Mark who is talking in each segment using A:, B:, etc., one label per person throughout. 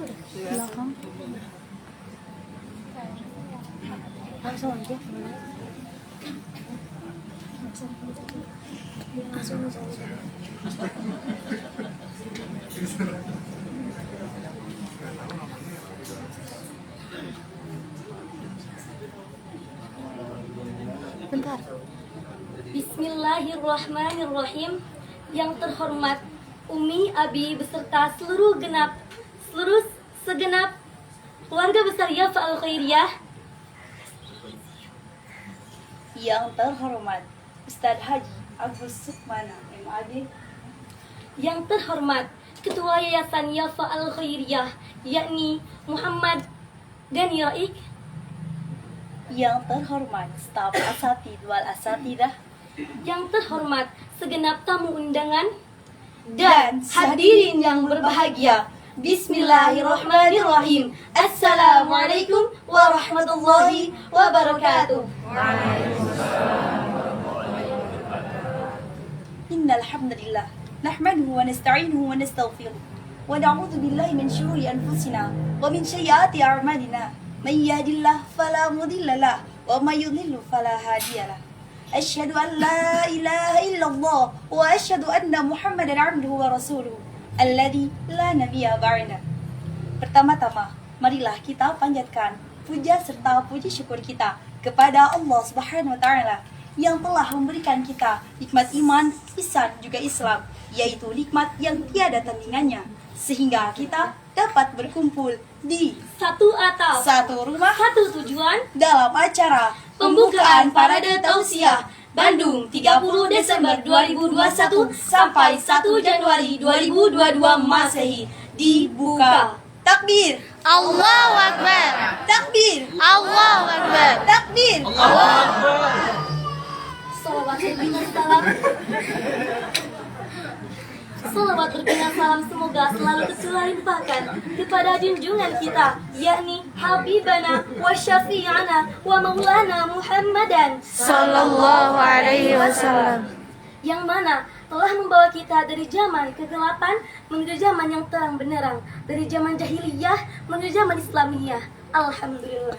A: belakang. Langsung aja. Langsung aja. Bentar.
B: Bismillahirrahmanirrahim. Yang terhormat Umi, Abi beserta seluruh segenap keluarga besar Yafa Al-Khairiyah.
C: Yang terhormat Ustadz Haji Agus Sukmana MAD.
B: Yang terhormat Ketua Yayasan Yafa Al-Khairiyah, yakni Muhammad Gani Raik.
C: Yang terhormat staf asatid wal asatidah.
B: Yang terhormat segenap tamu undangan
C: Dan hadirin yang berbahagia. Bismillahirrahmanirrahim. Assalamualaikum warahmatullahi wabarakatuh. Innal hamdalillah nahmaduhu wa nasta'inuhu wa nastaghfiruh wa na'udzu billahi min shururi anfusina wa min sayyiati a'malina. May yahdihillahu fala mudilla lahu wa may yudlil fala hadiyalah. Asyhadu an la ilaha illallah wa asyhadu anna Muhammadan 'abduhu wa rasuluhu alladzi la nabiyya ba'da. Pertama-tama, marilah kita panjatkan puja serta puji syukur kita kepada Allah Subhanahu wa taala yang telah memberikan kita nikmat iman, ihsan juga Islam, yaitu nikmat yang tiada tandingannya, sehingga kita dapat berkumpul di
B: satu atap,
C: satu rumah,
B: satu tujuan
C: dalam acara
B: pembukaan Parade Tausiah Bandung 30 Desember 2021 sampai 1 Januari 2022 Masehi.
C: dibuka. Takbir,
A: Allahu Akbar.
C: takbir,
A: Allahu Akbar.
C: takbir.
B: Salawat berbina salam. Salawat berbina salam semoga selalu tercurah limpahkan kepada junjungan kita, yakni Habibana wa Syafi'ana wa Maulana Muhammadan
A: Sallallahu alaihi wasallam.
B: yang mana telah membawa kita dari zaman kegelapan menuju zaman yang terang benderang, dari zaman jahiliyah menuju zaman Islamiyah. Alhamdulillah.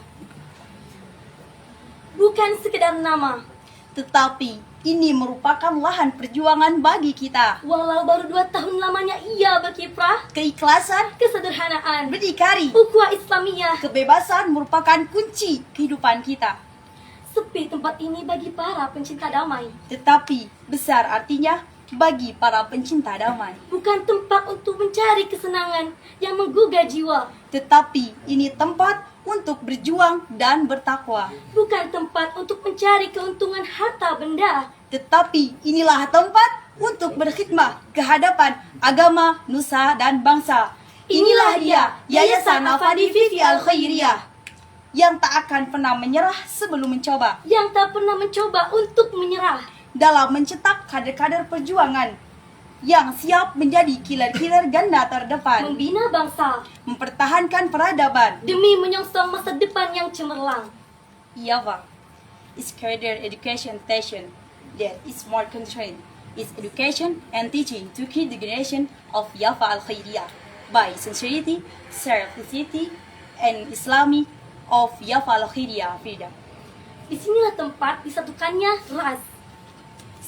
B: Bukan sekedar nama,
C: Tetapi ini merupakan lahan perjuangan bagi kita.
B: walau baru 2 tahun lamanya ia berkiprah,
C: Keikhlasan,
B: kesederhanaan,
C: berdikari,
B: ukhuwah Islamiyah.
C: kebebasan merupakan kunci kehidupan kita.
B: Sepi tempat ini bagi para pencinta damai,
C: Tetapi besar artinya bagi para pencinta damai.
B: bukan tempat untuk mencari kesenangan yang menggugah jiwa,
C: Tetapi ini tempat untuk berjuang dan bertakwa.
B: bukan tempat untuk mencari keuntungan harta benda,
C: Tetapi inilah tempat untuk berkhidmah ke hadapan agama, nusa, dan bangsa. Inilah dia, Yayasan Afadi Vivi Al-Khairiyah, yang tak akan pernah menyerah sebelum mencoba.
B: yang tak pernah mencoba untuk menyerah,
C: Dalam mencetak kader-kader perjuangan yang siap menjadi kilar-kilar ganda terdepan,
B: membina bangsa
C: mempertahankan peradaban.
B: demi menyongsong masa depan yang cemerlang.
C: Yafa is career education station that is more concerned is education and teaching to kid the generation of Yafa Al-Khairiyah by sincerity, simplicity, and Islami of Yafa Al-Khairiyah freedom.
B: Disinilah tempat disatukannya ras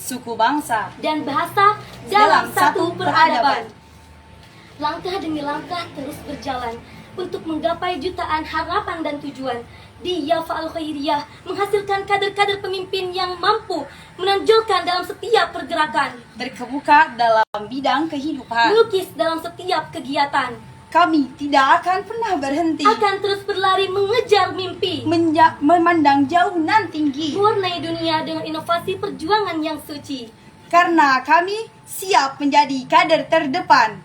C: Suku bangsa
B: dan bahasa dalam satu peradaban. Langkah demi langkah terus berjalan untuk menggapai jutaan harapan dan tujuan. Di Yafa Al-Khairiyah menghasilkan kader-kader pemimpin yang mampu menonjolkan dalam setiap pergerakan,
C: terkemuka dalam bidang kehidupan.
B: melukis dalam setiap kegiatan,
C: Kami tidak akan pernah berhenti
B: akan terus berlari mengejar mimpi,
C: memandang jauh nan tinggi,
B: mewarnai dunia dengan inovasi perjuangan yang suci.
C: karena kami siap menjadi kader terdepan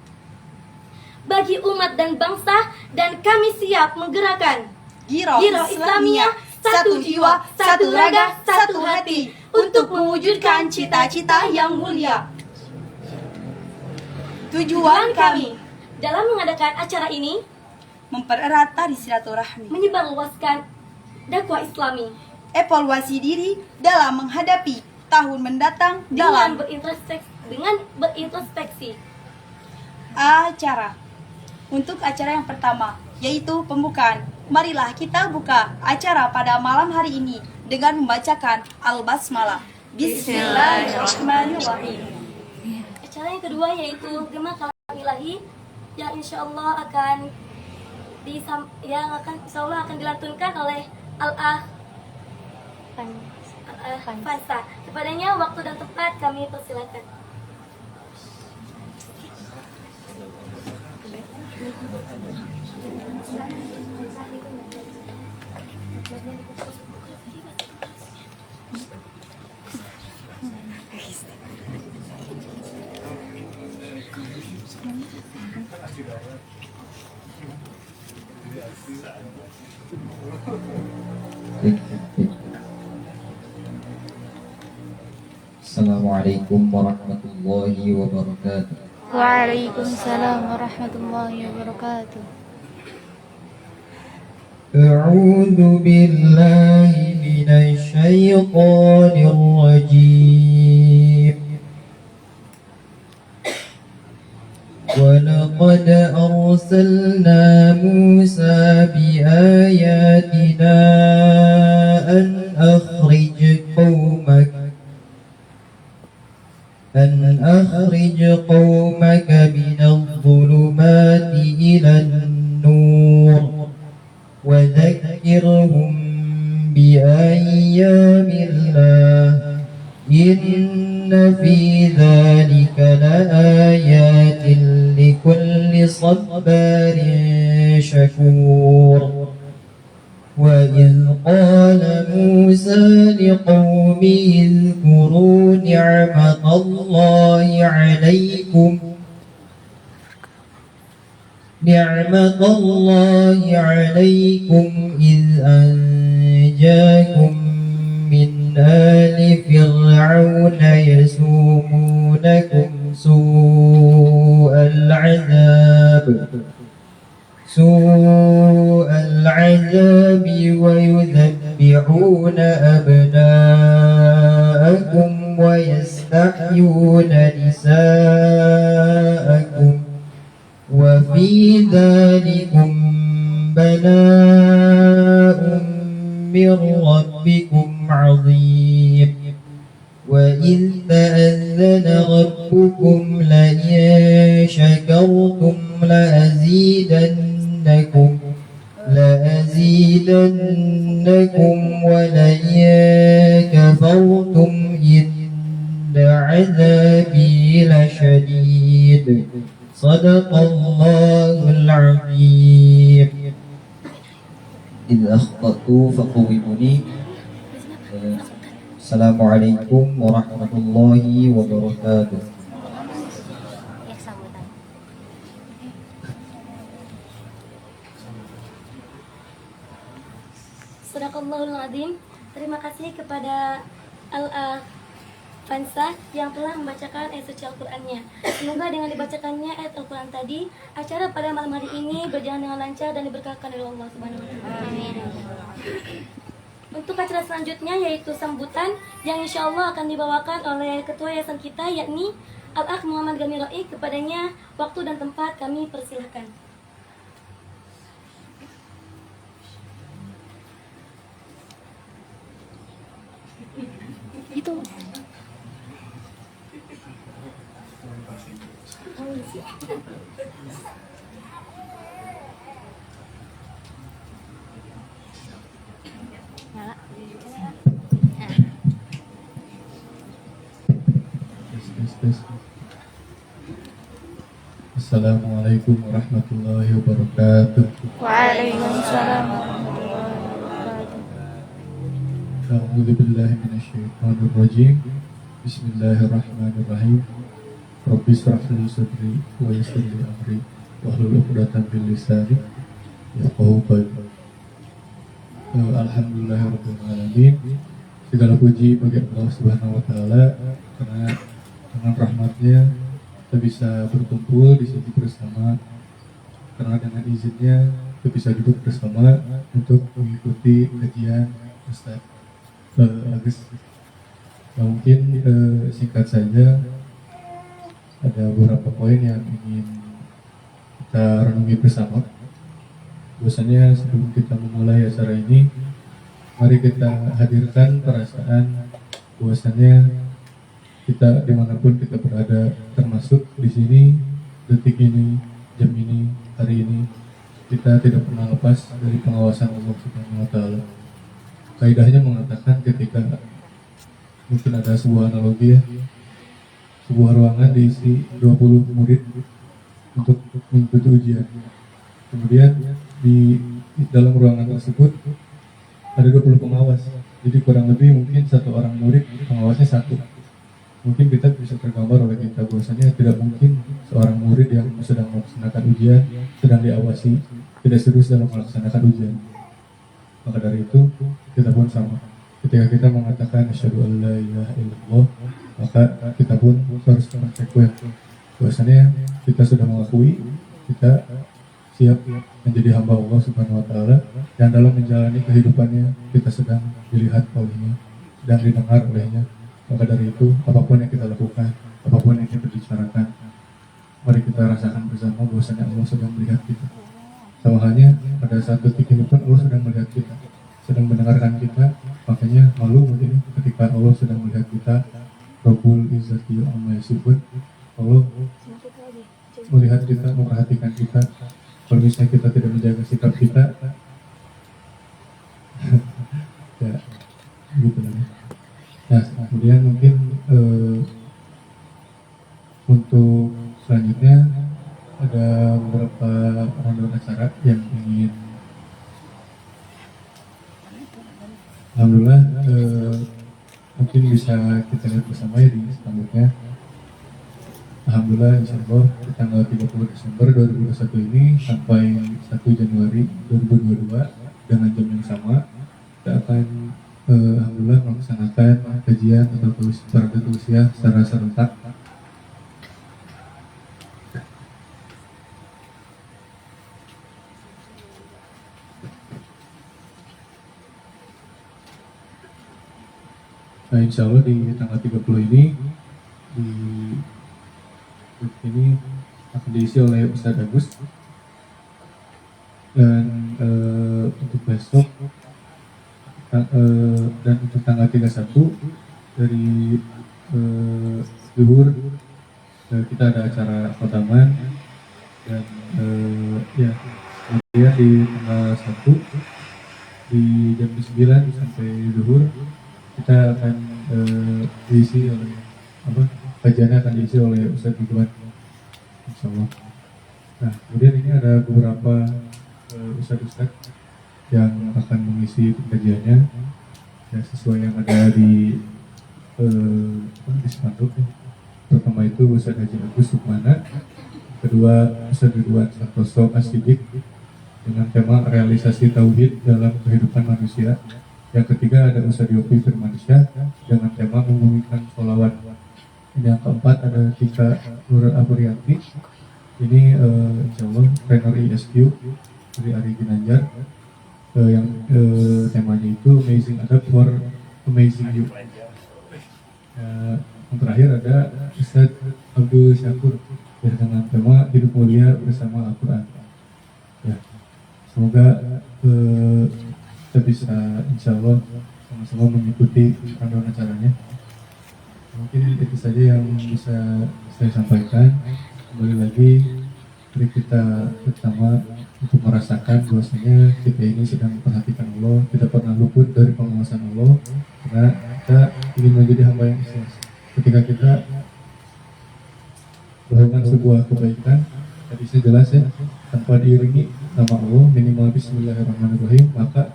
B: Bagi umat dan bangsa, dan kami siap menggerakkan
C: Giro
B: Islamiyah, satu jiwa, satu raga, satu hati, untuk mewujudkan cita-cita yang mulia.
C: Tujuan kami
B: dalam mengadakan acara ini
C: mempererat tali silaturahmi,
B: menyebarluaskan dakwah Islami
C: evaluasi diri dalam menghadapi tahun mendatang
B: dengan
C: dalam
B: berintrospeksi
C: acara untuk acara yang pertama, yaitu pembukaan. Marilah kita buka acara pada malam hari ini dengan membacakan Al-Basmalah. Bismillahirrahmanirrahim.
B: Acara yang kedua yaitu Gema Kalam Ilahi yang insyaallah akan dilantunkan oleh Al-Ah Fansa. Kepadanya waktu dan tempat kami persilakan.
D: Assalamualaikum warahmatullahi wabarakatuh.
A: Waalaikumsalam warahmatullahi wabarakatuh.
D: A'udzu billahi minasy syaithanir rajim. ولقد أرسلنا موسى بآياتنا أن أخرج قومك من الظلمات إلى النور وذكرهم بأيام الله إن في ذلك لآيات لكل صبار شكور وإذ قال موسى لقومه اذكروا نعمة الله عليكم إذ أنجاكم من آل فرعون يسومونكم سوء العذاب ويذبحون أبناءكم ويستحيون نساءكم وفي ذلكم بلاء من ربكم عظيم وإذ تأذن ربكم لئن شكرتم لأزيدنكم ولئن كفرتم إن عذابي لشديد صدق الله العظيم. إذ أخطأت فقوموني. Assalamualaikum warahmatullahi wabarakatuh.
B: Sadaqallahul Azim. Terima kasih kepada Al-Fansa yang telah membacakan ayat suci Al-Qur'annya. Semoga dengan dibacakannya ayat Al-Qur'an tadi, acara pada malam hari ini berjalan dengan lancar dan diberkahkan oleh Allah Subhanahu wa taala. Amin. Untuk acara selanjutnya yaitu sambutan yang insya Allah akan dibawakan oleh ketua yayasan kita yakni Al-Akh Muhammad Gani Ra'i. Kepadanya waktu dan tempat kami persilahkan.
A: Itu
E: Assalamualaikum warahmatullahi wabarakatuh.
A: Waalaikumsalam warahmatullahi wabarakatuh.
E: A'udzu billahi minasyaitonir rajim. Bismillahirrahmanirrahim. Rabbi shrah li sadri wa yassir li amri wahlul 'uqdatam min lisani yafqahu qawli. Alhamdulillahirabbil alamin. Segala puji bagi Allah Subhanahu wa taala karena dengan rahmatnya kita bisa berkumpul di sini bersama, karena dengan izinnya kita bisa duduk bersama untuk mengikuti kajian Ustaz Agus. Mungkin singkat saja ada beberapa poin yang ingin kita renungi bersama. Bahwasanya sebelum kita memulai acara ini, mari kita hadirkan perasaan bahwasanya kita dimanapun kita berada, termasuk di sini, detik ini, jam ini, hari ini, kita tidak pernah lepas dari pengawasan Allah Subhanahu wa Ta'ala. Kaidahnya mengatakan ketika mungkin ada sebuah analogi ya, sebuah ruangan diisi 20 murid untuk mengikuti ujian. Kemudian di dalam ruangan tersebut ada 20 pengawas. Jadi kurang lebih mungkin satu orang murid pengawasnya satu. Mungkin kita bisa tergambar oleh kita bahwasanya tidak mungkin seorang murid yang sedang melaksanakan ujian sedang diawasi tidak serius dalam melaksanakan ujian. Maka dari itu kita pun sama. Ketika kita mengatakan asyhadu an la ilaha illallah, maka kita pun harus konsekuensi bahwasanya kita sudah mengakui kita siap menjadi hamba Allah Subhanahu wa Ta'ala, yang dalam menjalani kehidupannya kita sedang dilihat olehnya, sedang didengar olehnya. Maka dari itu apapun yang kita lakukan, apapun yang kita bicarakan, mari kita rasakan bersama bahwasanya Allah sedang melihat kita. Sama halnya pada saat detik ini pun Allah sedang melihat kita, sedang mendengarkan kita. Makanya malu mungkin ketika Allah sedang melihat kita. Rabbul Izzati Amma Yasifun, Allah melihat kita, memperhatikan kita. Kalau misalnya kita tidak menjaga sikap kita, ya gitu lah. Nah, kemudian mungkin untuk selanjutnya ada beberapa rundown acara yang ingin, alhamdulillah, mungkin bisa kita lihat bersama ya di selanjutnya. Alhamdulillah, insyaallah di tanggal 30 Desember 2021 ini sampai 1 Januari 2022 dengan jam yang sama kita akan alhamdulillah melaksanakan kajian atau tausiah secara serentak. Nah, insya Allah di tanggal 30 ini akan diisi oleh Ustadz Agus, dan untuk besok dan untuk tanggal 31 dari zuhur kita ada acara khotaman, dan ya kemudian di tanggal 1 di jam 9 sampai zuhur kita akan diisi oleh kajiannya akan diisi oleh Ustadz Ridwan, insyaallah. Nah, kemudian ini ada beberapa ustadz-ustadz yang akan mengisi kajiannya ya, sesuai yang ada di spanduk. Pertama itu Ustadz Haji Agus Sukmana, kedua Ustadz Ridwan Santoso As-Siddiq dengan tema realisasi tauhid dalam kehidupan manusia. Yang ketiga ada Ustadz Yofi Firmansyah dengan tema membumikan sholawat. Yang keempat ada Tika Nurul Apriyanti, ini insyaallah trainer ISQ dari Ari Ginanjar, yang temanya itu Amazing Adab for Amazing You. Yang terakhir ada Ustadz Abdul Syakur dengan tema hidup mulia bersama Al-Quran. Ya, semoga kita bisa insyaallah sama-sama mengikuti rundown acaranya. Mungkin itu saja yang bisa saya sampaikan. Kembali lagi, mari kita bersama untuk merasakan bahwasanya kita ini sedang memperhatikan Allah, tidak pernah luput dari pengawasan Allah, karena kita ingin menjadi hamba yang ikhlas. Ketika kita melakukan sebuah kebaikan, tadi saya jelas ya, tanpa diiringi nama Allah, minimal Bismillahirrahmanirrahim, maka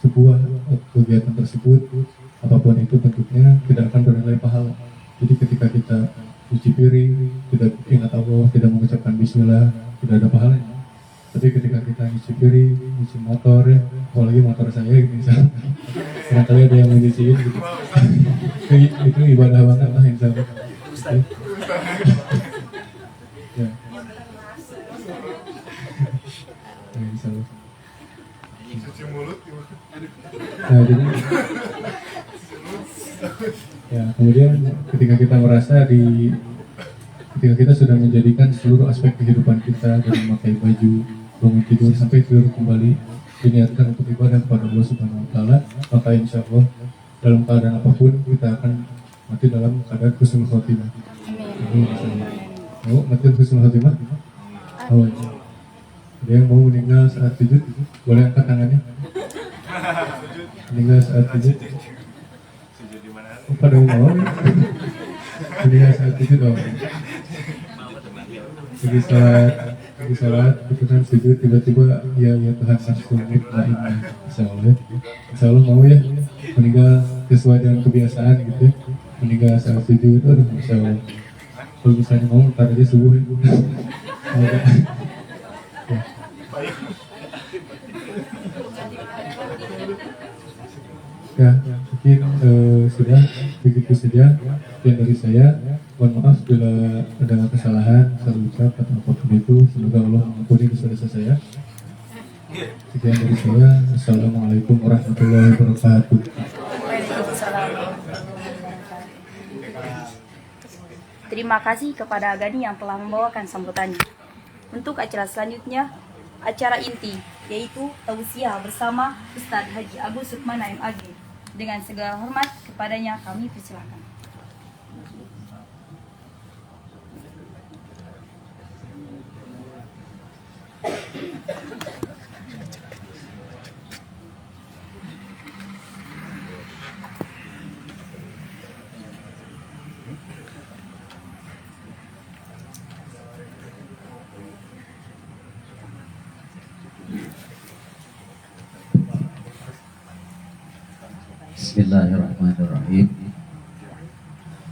E: sebuah kegiatan tersebut apapun itu bentuknya tidak akan bernilai pahala. Jadi ketika kita cuci piring, tidak ingat Allah, tidak mengucapkan bismillah, tidak ada pahalanya. Tapi ketika kita cuci piring, cuci motor ya, apalagi motor saya gitu misalnya, barangkali ada yang menyuciin gitu. Itu ibadah banget lah insya Allah. Ya. Insya Allah. Nah, jadi ya, kemudian ketika kita merasa ketika kita sudah menjadikan seluruh aspek kehidupan kita dari memakai baju, bangun tidur sampai tidur kembali diniatkan untuk ibadah kepada Allah Subhanahu wa taala, maka insya Allah dalam keadaan apapun kita akan mati dalam keadaan husnul khotimah. Amin. Mau mati husnul khotimah? Oh, iya. Ada yang mau meninggal saat sujud? Boleh angkat tangannya? Meninggal saat sujud? Oh, pada mau ya? Meninggal saat sujud dong. Lagi sholat, kemudian sujud, tiba-tiba ya Tuhan langsung mutmainah. Insya Allah mau ya meninggal sesuai dengan kebiasaan gitu. Meninggal saat sujud, aduh insya Allah. Kalau misalnya mau ntar aja subuh ya. Ya, mungkin sudah begitu saja yang dari saya. Mohon maaf bila ada kesalahan, salah ucap atau apapun itu. Semoga Allah mengampuni dosa-dosa saya. Sekian dari saya. Assalamualaikum warahmatullahi wabarakatuh.
C: Terima kasih kepada Agani yang telah membawakan sambutannya. Untuk acara selanjutnya, acara inti, yaitu tausiah bersama Ustadz Haji Agus Sukmana MAG. Dengan segala hormat kepadanya kami persilakan.
F: Bismillahirrahmanirrahim.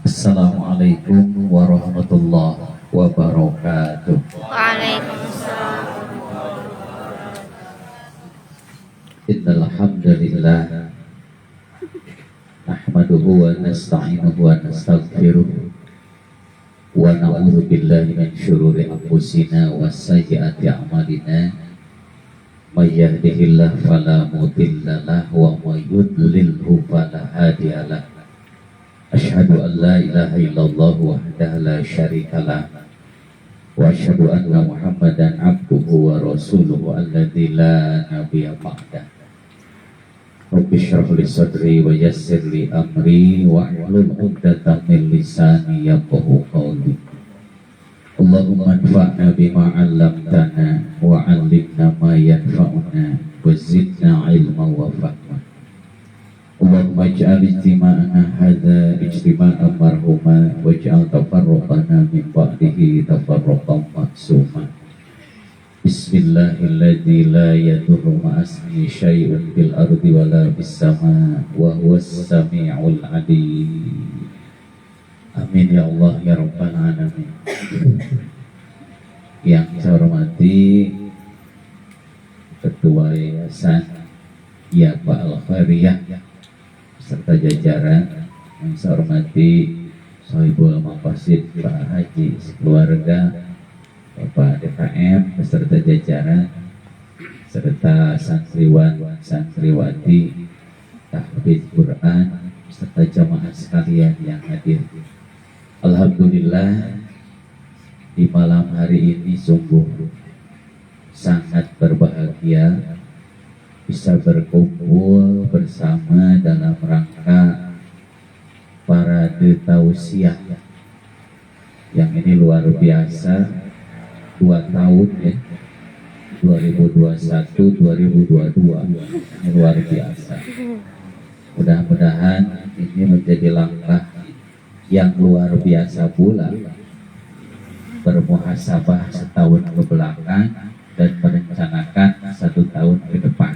F: Assalamualaikum warahmatullahi wabarakatuh.
A: Waalaikumsalam.
F: Innal hamdalillah nahmaduhu wa nasta'inuhu wa nastaghfiruh wa na'udzu billahi min syururi anfusina wa sayyiati a'malina. May yahdihillahu fala mudilla lahu wa may yudlilhu fala hadiya lahu. Asyhadu an la ilaha illallah wahdahu la syarika lah wa asyhadu anna Muhammadan abduhu wa rasuluhu alladzi la nabiyya ba'dah. Rabbi shrah li sadri wa yassir li amri wa hlul 'uqdatam min lisani yafqahu qawli. Allahumma anfa'na bima 'allamtana wa 'allimna ma yanfa'una wa zidna 'ilman wa fahma. Allahumma ij'al ijtima'ana hadza ijtima'an marhuma waj'al tafarruqana min ba'dihi tafarruqan ma'suma. Bismillahilladzi la yadurru ma'asmihi syai'un fil ardi wa la fis sama' wa huwas sami'ul 'alim. Amin ya Allah ya Rabbal Alamin. Yang saya hormati Ketua Yayasan Yafa Al-Khairiyah serta jajaran, yang saya hormati Sohibul Mafasid Pak Haji sekeluarga, Bapak DKM beserta jajaran, serta santriwan santriwati tahfidz Quran serta jamaah sekalian yang hadir. Alhamdulillah, di malam hari ini sungguh sangat berbahagia bisa berkumpul bersama dalam rangka parade tausiah yang ini luar biasa. 2 tahun ya, 2021-2022 ini luar biasa. Mudah-mudahan ini menjadi langkah yang luar biasa pula, bermuhasabah setahun ke belakang dan merencanakan 1 tahun ke depan.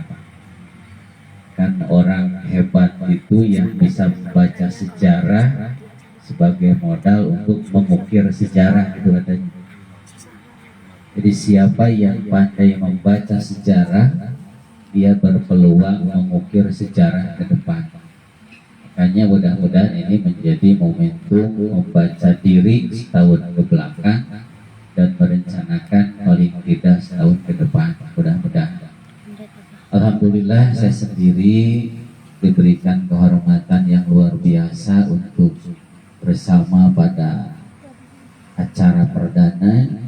F: Kan orang hebat itu yang bisa membaca sejarah sebagai modal untuk mengukir sejarah, itu katanya. Jadi siapa yang pandai membaca sejarah, dia berpeluang mengukir sejarah ke depan. Makanya mudah-mudahan ini menjadi momentum membaca diri setahun ke belakang dan merencanakan paling tidak setahun ke depan. Mudah-mudahan. Alhamdulillah saya sendiri diberikan kehormatan yang luar biasa untuk bersama pada acara perdana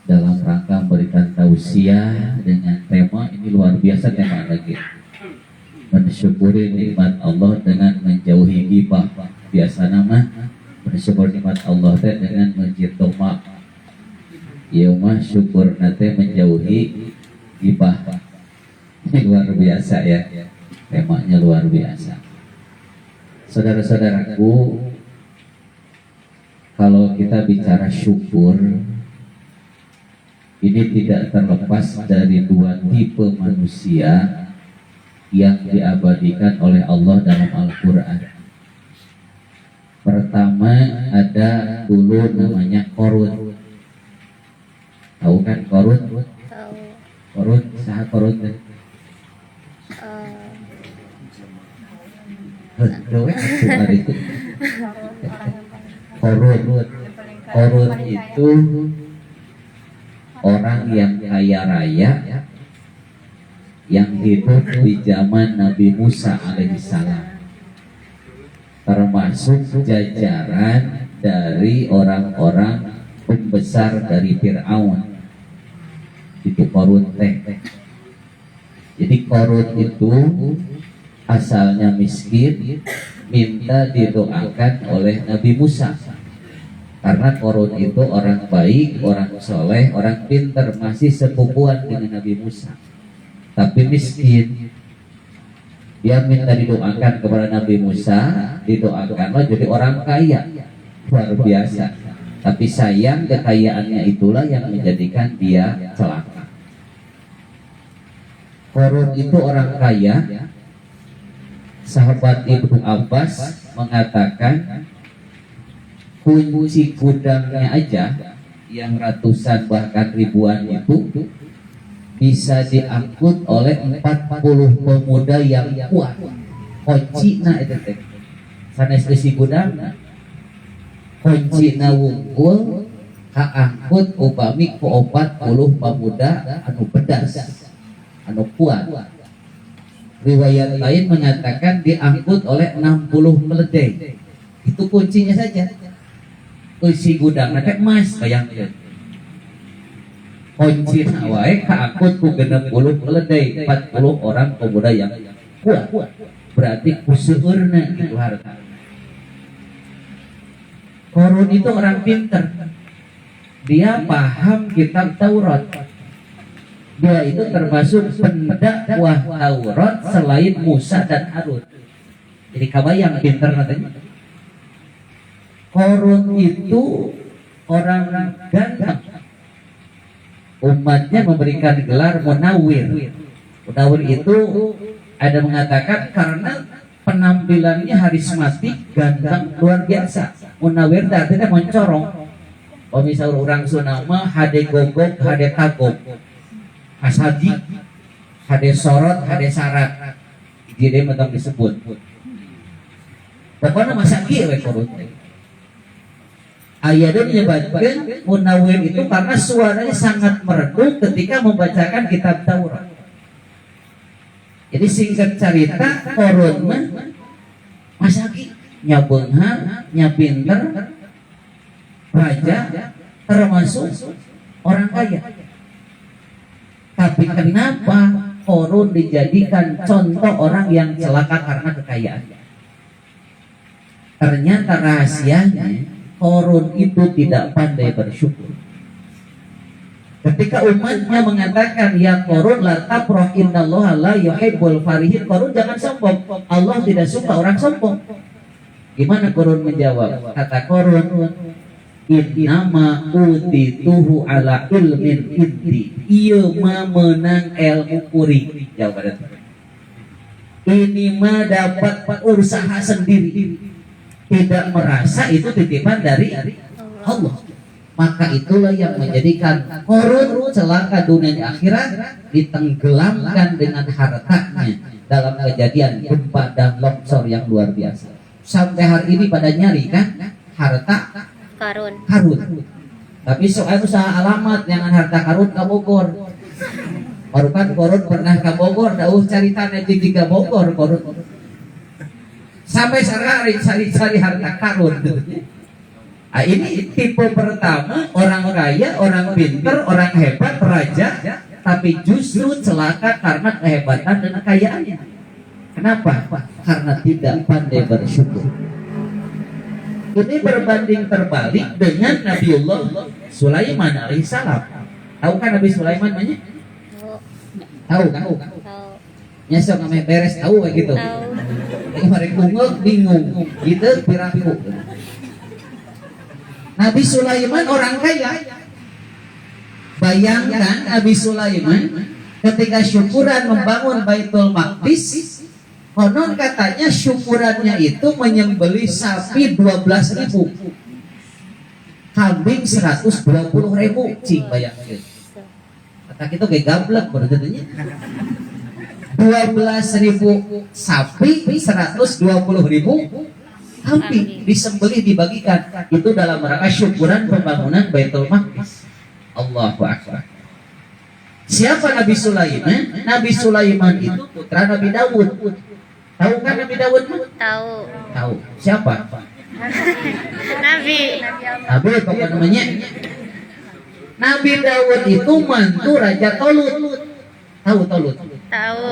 F: dalam rangka memberikan tausiah dengan tema ini luar biasa, tema lagi mensyukuri nikmat Allah dengan menjauhi ghibah. Biasa nama bersyukur nikmat Allah teh dengan menjitoma, ya mah syukur nate menjauhi ghibah. Ini luar biasa ya, temanya luar biasa. Saudara-saudaraku, kalau kita bicara syukur, ini tidak terlepas dari dua tipe manusia yang diabadikan oleh Allah dalam Al-Quran. Pertama ada dulu namanya Korun. Tahu kan Korun?
A: Tahu.
F: Korun, saha Korun teh? Dewe asuh hari itu. Korun itu orang yang kaya raya yang hidup di zaman Nabi Musa alaihissalam, termasuk jajaran dari orang-orang pembesar dari Fir'aun. Itu Korun teh. Jadi Korun itu asalnya miskin, minta didoakan oleh Nabi Musa. Karena Korun itu orang baik, orang soleh, orang pintar, masih sepupuan dengan Nabi Musa, tapi miskin. Dia minta didoakan kepada Nabi Musa, didoakanlah jadi orang kaya, luar biasa. Tapi sayang kekayaannya itulah yang menjadikan dia celaka. Korun itu orang kaya. Sahabat Ibnu Abbas mengatakan kunci gudangnya aja yang ratusan bahkan ribuan itu bisa diangkut oleh 40 pemuda yang kuat. Kuncina itu teh sanes isi gudang, kuncina wungkul kaangkut upami ku 40 pemuda anu pedas, anu kuat. Riwayat lain mengatakan diangkut oleh 60 meledai. Itu kuncinya saja. Isi gudang nanti emas, bayangkan. Kunci wae kaangkut ku 60 meledai, 40 orang pemuda yang kuat. Berarti kuseueurna itu harta. Korun itu orang pinter. Dia paham kitab Taurat. Dia itu termasuk pendakwah Taurat selain Musa dan Harun. Jadi kabayang pinter katanya. Korun itu orang ganteng. Umatnya memberikan gelar Munawir. Munawir itu ada mengatakan karena penampilannya harismatik, ganteng, luar biasa. Munawir artinya mencorong. Kalau misal orang Sunda mah hade gogok, hade tagok, hasaji, hade sorot, hade sarat. Jadi mentang disebut. Pokoknya masaki we korun. Ayatnya menyebutkan Munawir itu karena suaranya sangat merdu ketika membacakan kitab Taurat. Jadi singkat cerita, Korun mah masaki nya beunghar, nya pinter, raja, termasuk orang kaya. Tapi kenapa Korun dijadikan contoh orang yang celaka karena kekayaan? Ternyata rahasianya Korun itu tidak pandai bersyukur. Ketika umatnya mengatakan ya Korun la tafrah innallaha la yuhibbul farihin, Korun jangan sombong, Allah tidak suka orang sombong. Gimana Korun menjawab? Kata Korun, innama utituhu ala ilmin indi, ieu mah menang ilmu kuring. Jawaban ini mah dapat usaha sendiri, tidak merasa itu titipan dari Allah. Maka itulah yang menjadikan Korun celaka dunia dan akhirat, ditenggelamkan dengan hartanya dalam kejadian gempa dan longsor yang luar biasa. Sampai hari ini pada nyari kan harta
A: Karun.
F: Tapi soal usaha alamat jangan harta karun ke Bogor. Baru kan Korun pernah ke Bogor, dauh caritanya jika Bogor Korun. Sampai sehari cari harta karun. Nah, ini tipe pertama, orang kaya, orang pintar, orang hebat, raja, tapi justru celaka karena kehebatan dan kekayaannya. Kenapa? Karena tidak pandai bersyukur. Ini berbanding terbalik dengan Nabiullah Sulaiman alaihissalam. Tahu kan Nabi Sulaiman namanya? Tahu kan? Nyesok namanya beres tahu kayak gitu. Kemarin kungul bingung, gitu piraku. Nabi Sulaiman orang kaya. Bayangkan Nabi Sulaiman ketika syukuran membangun Baitul Maqdis, konon katanya syukurannya itu menyembelih sapi 12.000, kambing 120.000. Cing bayangkan. Kata kita kayak gablek berarti 12.000 sapi, 120.000 kambing disembelih dibagikan. Itu dalam rangka syukuran pembangunan Baitul Maqdis. Allahu Akbar. Siapa Nabi Sulaiman? Nabi Sulaiman itu putra Nabi Daud. Tahu kan Nabi Daud?
A: Tahu.
F: Tahu. Siapa?
A: Nabi.
F: Nabi apa namanya? Nabi Daud itu mantu Raja Tolut. Tahu Tolut?
A: Tahu.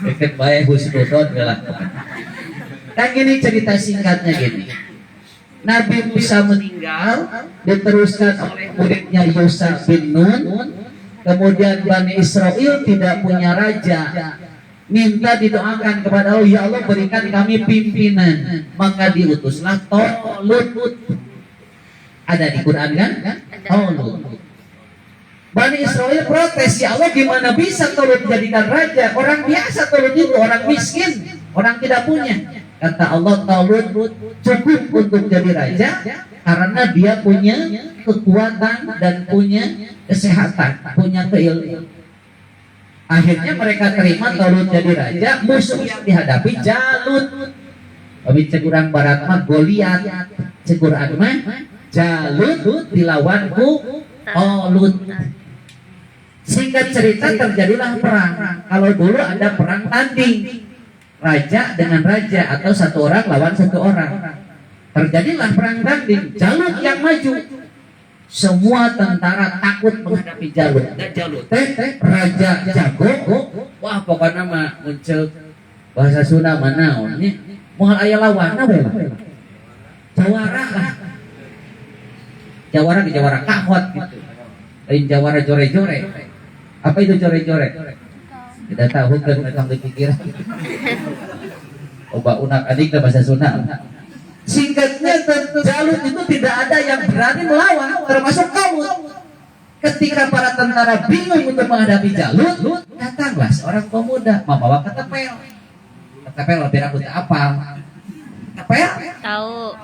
F: Deket baik husnudon lah. Kan gini cerita singkatnya gini. Nabi Musa meninggal, diteruskan oleh muridnya Yusha bin Nun. Kemudian Bani Israel tidak punya raja, minta didoakan kepada Allah, ya Allah berikan kami pimpinan. Maka diutuslah Tolut. Ada di Quran kan? Tolut. Bani Israel protes, ya Allah gimana bisa Tolut jadikan raja? Orang biasa Tolut itu, orang miskin, orang tidak punya. Kata Allah, Tolut cukup untuk jadi raja karena dia punya kekuatan dan punya kesehatan, punya keilmuan. Akhirnya mereka terima Tolut jadi raja. Musuh yang dihadapi Jalut. Tapi cekurang barat mah Goliat, cekurang mah Jalut dilawan ku Tolut. Singkat cerita terjadilah perang. Kalau dulu ada perang tanding, raja dengan raja atau satu orang lawan satu orang. Terjadilah perang tanding. Jalut yang maju. Semua tentara takut menghadapi Jalut. Dan Jalut raja jago. Wah pokoknya mah muncul bahasa Sunda mana orangnya. Moal aya lawan apa? Jawara lah. Jawara kahot gitu. Lain jawara jore-jore. Apa itu jore-jore? Tidak tahu kan tentang pikiran. Oba unak adik bahasa Sunda. Singkatnya Jalut itu tidak ada yang berani melawan, termasuk kamu. Ketika para tentara bingung untuk menghadapi Jalut, datanglah seorang pemuda membawa ketepel. Ketepel biar aku tak apa. Ketepel?
A: Tahu.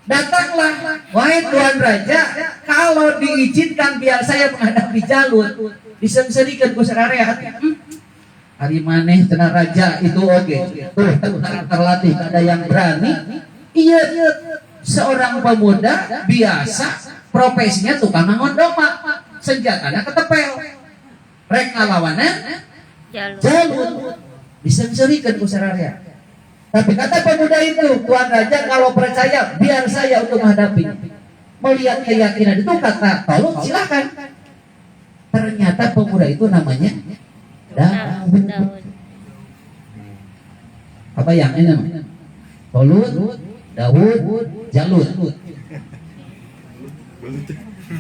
F: Datanglah, wahai Tuan Raja, kalau diizinkan biar saya menghadapi Jalut, disenserikan ku sararea. Hari maneh cenah raja itu oke. Tuh, terlatih ada yang berani. Iya, seorang pemuda biasa, profesinya tukang ngangon domba, senjatanya ketepel. Rek ngalawanan Jalut, disenserikan ku sararea. Tapi kata pemuda itu, Tuan Raja kalau percaya biar saya untuk menghadapi. Melihat keyakinan itu kata Tolut silakan. Ternyata pemuda itu namanya Daud. Apa yang ini namanya? Tolut, Daud, Jalut.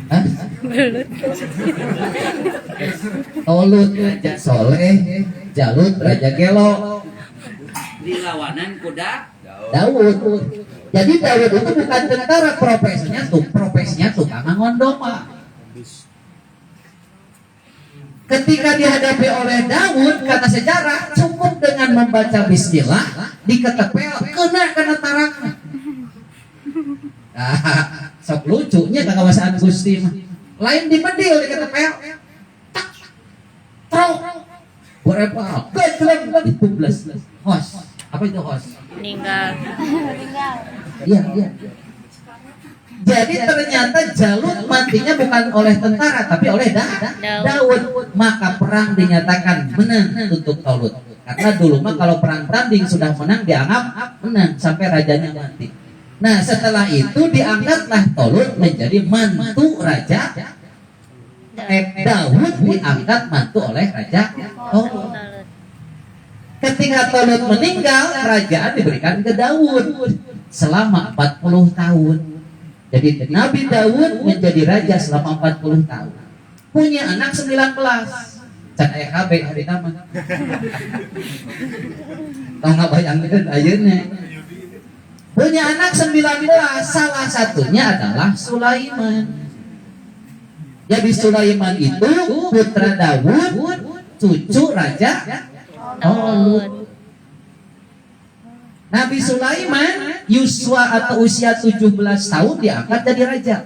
F: Hah? Tolut Raja Soleh, Jalut Raja Gelo. Dilawanan kuda Daud. Jadi Daud itu bukan tentara, profesinya tukang ngangon domba. Ketika dihadapi oleh Daud, kata sejarah cukup dengan membaca bismillah di ketepel kena tarang. Nah, sok lucunya kekawasaan Gusti mah. Lain di medil di ketepel. Trok. Berapa? Gajleng ditublas. Hos. Apa itu hos?
A: Meninggal.
F: Iya. Jadi ternyata Jalut matinya bukan oleh tentara tapi oleh Daud. Maka perang dinyatakan menang untuk Tolut. Karena dulu mah kalau perang tanding sudah menang dianggap menang sampai rajanya mati. Nah setelah itu diangkatlah Tolut menjadi mantu raja. Daud diangkat mantu oleh raja Tolut. Ketika Tolut meninggal, kerajaan diberikan ke Daud selama 40 tahun. Jadi Nabi Daud menjadi raja selama 40 tahun. Punya anak 19. Can EKB hari nama. Tahu nggak bayangin ayeuna. Punya anak 19, salah satunya adalah Sulaiman. Jadi Sulaiman itu putra Daud, cucu Raja Tolut. Nabi Sulaiman yuswa atau usia 17 tahun diangkat jadi raja.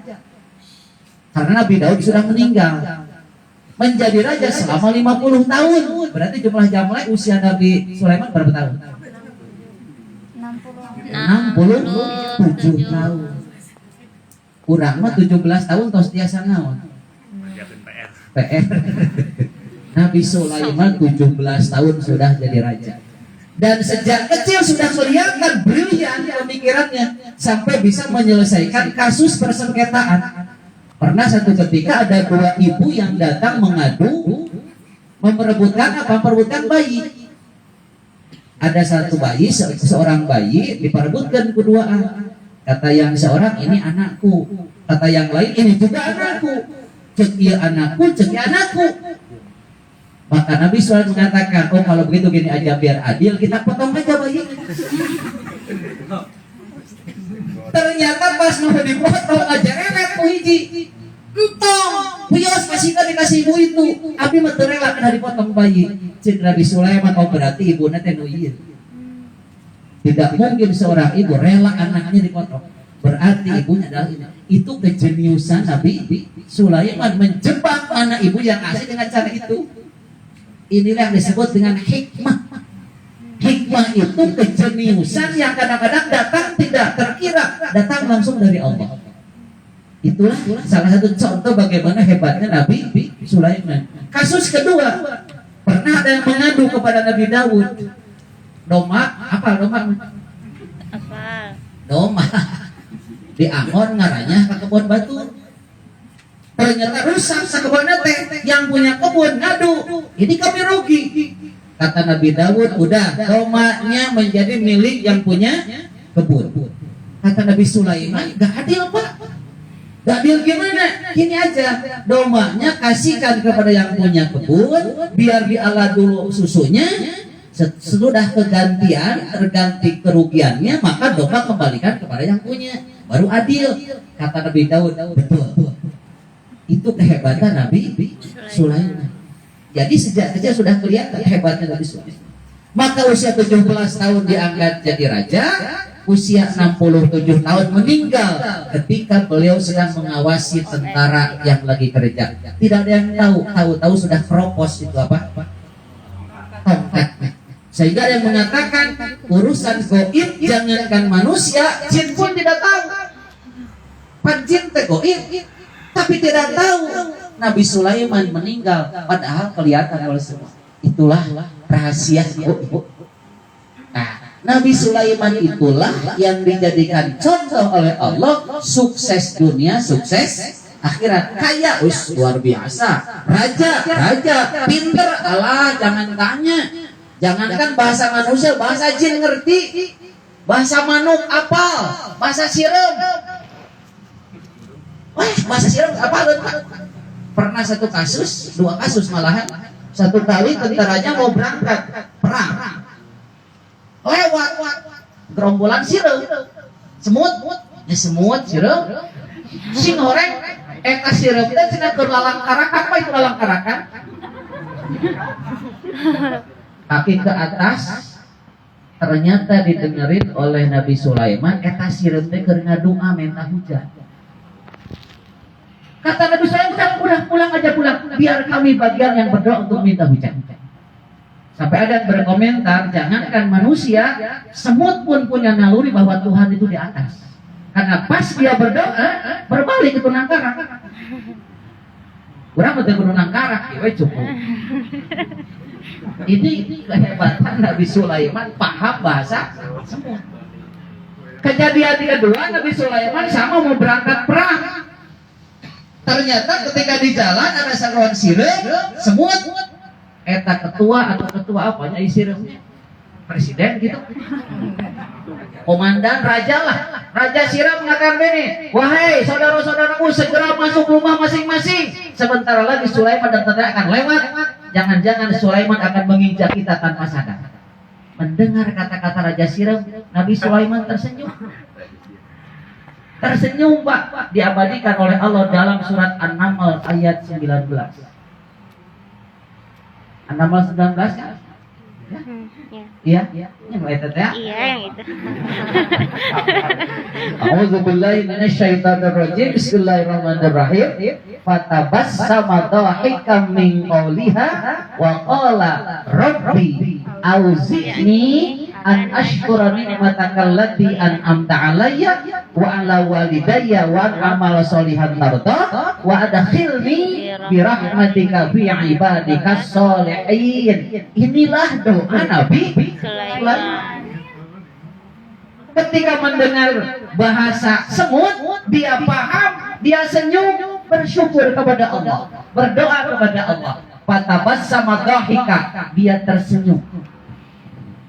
F: Karena Nabi Daud sudah meninggal. Menjadi raja selama 50 tahun. Berarti jumlah jamlah usia Nabi Sulaiman berapa tahun? 67 tahun. Kurang mah 17 tahun tos tiasa naon. PR. Nabi Sulaiman 17 tahun sudah jadi raja. Dan sejak kecil sudah kelihatan brilian pemikirannya sampai bisa menyelesaikan kasus persengketaan. Pernah satu ketika ada 2 ibu yang datang mengadu memperebutkan bayi. Ada satu bayi, seorang bayi diperebutkan keduaan. Kata yang seorang, ini anakku. Kata yang lain, ini juga anakku. Cek iya anakku, cek iya anakku. Maka Nabi SAW mengatakan, oh kalau begitu gini aja biar adil, kita potong aja bayi. Ternyata pas mau dipotong aja enak tuh hiji. Entong, pios masih kan dikasih ibu itu. Abi mah teu rela kana dipotong bayi. Cik Nabi Sulaiman, oh berarti ibunya teh nu ieu. Tidak mungkin seorang ibu rela anaknya dipotong. Berarti ibunya adalah ini. Itu kejeniusan Nabi Sulaiman menjebak anak ibu yang asli dengan cara itu. Inilah yang disebut dengan hikmah. Hikmah itu kejeniusan yang kadang-kadang datang tidak terkira, datang langsung dari Allah. Itulah salah satu contoh bagaimana hebatnya Nabi Sulaiman. Kasus kedua, pernah ada yang mengadu kepada Nabi Daud. Doma, apa doma?
A: Apa?
F: Doma. Di Angon ngaranya ke kebun batu. Ternyata rusak sakebana teh, yang punya kebun ngadu. Ini kami rugi. Kata Nabi Daud, udah domanya menjadi milik yang punya kebun. Kata Nabi Sulaiman, gak adil Pak. Gak adil gimana? Gini aja, domanya kasihkan kepada yang punya kebun, biar dialah dulu susunya. Sesudah terganti kerugiannya, maka domba kembalikan kepada yang punya. Baru adil. Kata Nabi Daud, betul. Itu kehebatan Nabi Sulaiman. Jadi sejak kecil sudah kelihatan hebatnya Nabi Sulaiman. Maka usia 17 tahun diangkat jadi raja, usia 67 tahun meninggal ketika beliau sedang mengawasi tentara yang lagi kerja. Tidak ada yang tahu sudah keropos itu apa? Tongkatnya. Sehingga yang mengatakan urusan goib jangankan manusia, jin pun tidak tahu. Jin teh goib, tapi tidak tahu Nabi Sulaiman meninggal, padahal kelihatan oleh semua. Itulah rahasia goib. Nah, Nabi Sulaiman itulah yang dijadikan contoh oleh Allah, sukses dunia, sukses akhirat, kaya luar biasa, raja, pinter, Allah jangan tanya. Jangankan bahasa manusia, bahasa jin ngerti, bahasa manuk apal, bahasa siram. Wah, bahasa siram apal. Pernah satu kasus, 2 kasus malahan. Satu kali tentaranya mau berangkat perang, lewat gerombolan siram, semut siram, sing horeng, siram dan cina lalang karakan. Apa itu lalang karakan? Kaki ke atas, ternyata didengerin oleh Nabi Sulaiman, eta sireum teh keur ngadua minta hujan. Kata Nabi Sulaiman, udah pulang aja, biar kami bagian yang berdoa untuk minta hujan. Sampai ada yang berkomentar, jangankan manusia, semut pun punya naluri bahwa Tuhan itu di atas. Karena pas dia berdoa, berbalik ke Nangkara. Kurang betul Gunung Nangkara, cukup. Ini kehebatan Nabi Sulaiman paham bahasa semut. Kejadian kedua, Nabi Sulaiman sama mau berangkat perang. Ternyata ketika di jalan ada saluran sirem semut. Eta ketua atau ketua apa nyai siremnya? Presiden gitu. Komandan raja lah. Raja Sirah mengatakan begini, wahai saudara-saudaraku, segera masuk rumah masing-masing. Sebentar lagi Sulaiman dan tentara akan lewat. Jangan-jangan Sulaiman akan menginjak kita tanpa sadar. Mendengar kata-kata Raja Sirah, Nabi Sulaiman tersenyum. Tersenyum, Pak, diabadikan oleh Allah dalam surat An-Naml ayat 19. An-Naml 19 kan?
A: Ya.
F: Iya, yang itu ya.
A: Iya, yang itu.
F: A'udzubillahi minasyaitonirrajim. Bismillahirrahmanirrahim. Fatabassama dhahikan min qawliha wa qala rabbi auzi'ni an ashkura ni'mataka allati an'amta 'alayya wa 'ala walidayya wa an amala sholihan tarda wa adkhilni bi rahmatika fi ibadikas sholihin. Inilah doa Nabi Sulaiman. Ketika mendengar bahasa semut, dia paham, dia senyum, bersyukur kepada Allah, berdoa kepada Allah. Fatabassama dhahika, dia tersenyum.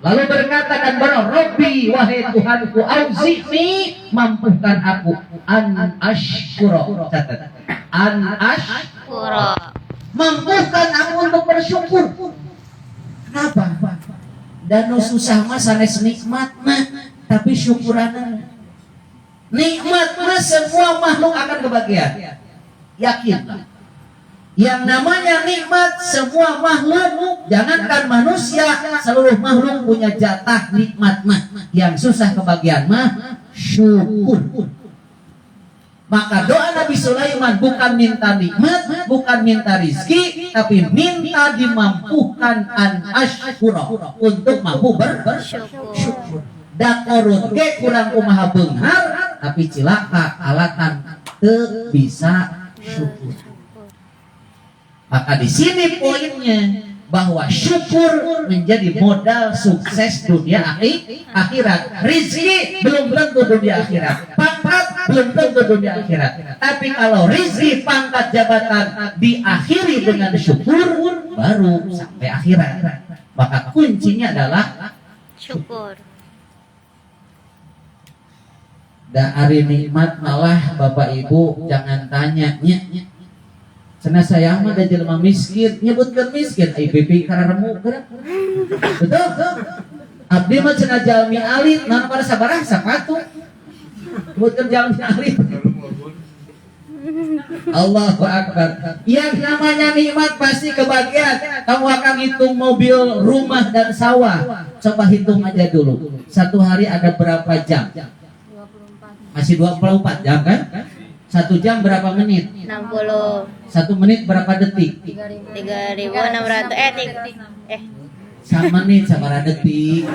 F: Lalu berkatakan Rabbi, wahai Tuhanku, auzi'ni, mampukan aku an ashkura. Catat. An ashkura. Mampukan aku untuk bersyukur. Kenapa? Danu susah mah sanes nikmat mah, tapi syukuran nikmat mah semua makhluk akan kebahagiaan. Yakinlah. Yang namanya nikmat semua makhluk, jangankan manusia, seluruh makhluk punya jatah nikmat mah. Yang susah kebahagiaan mah syukur. Maka doa Nabi Sulaiman bukan minta nikmat, bukan minta rizki, tapi minta dimampukan an ashkura, untuk mampu bersyukur. Dakorut ke kurang kumaha beunghar, tapi cilaka alatan teu bisa syukur. Maka di sini poinnya bahwa syukur menjadi modal sukses dunia akhirat. Rizki belum tentu dunia akhirat, pangkat belum tentu dunia akhirat. Tapi kalau rizki, pangkat, jabatan diakhiri dengan syukur, baru sampai akhirat. Maka kuncinya adalah
A: Syukur.
F: Dari nikmat malah Bapak Ibu jangan tanya nya. Karena saya mah ada jelema miskin, nyebutkan miskin, IPP karena remu kan? Betul? Abdi mah cenah jalmi alit, naon pada sabarah sapatu. Nyebutkan jalmi alit. Allahu Akbar. Yang namanya nikmat pasti kebahagiaan. Kamu akan hitung mobil, rumah dan sawah. Coba hitung aja dulu. Satu hari ada berapa jam? Masih 24 jam kan? 1 jam berapa menit?
A: 60.
F: 1 menit berapa detik?
A: 3.600
F: Sama menit sama detik.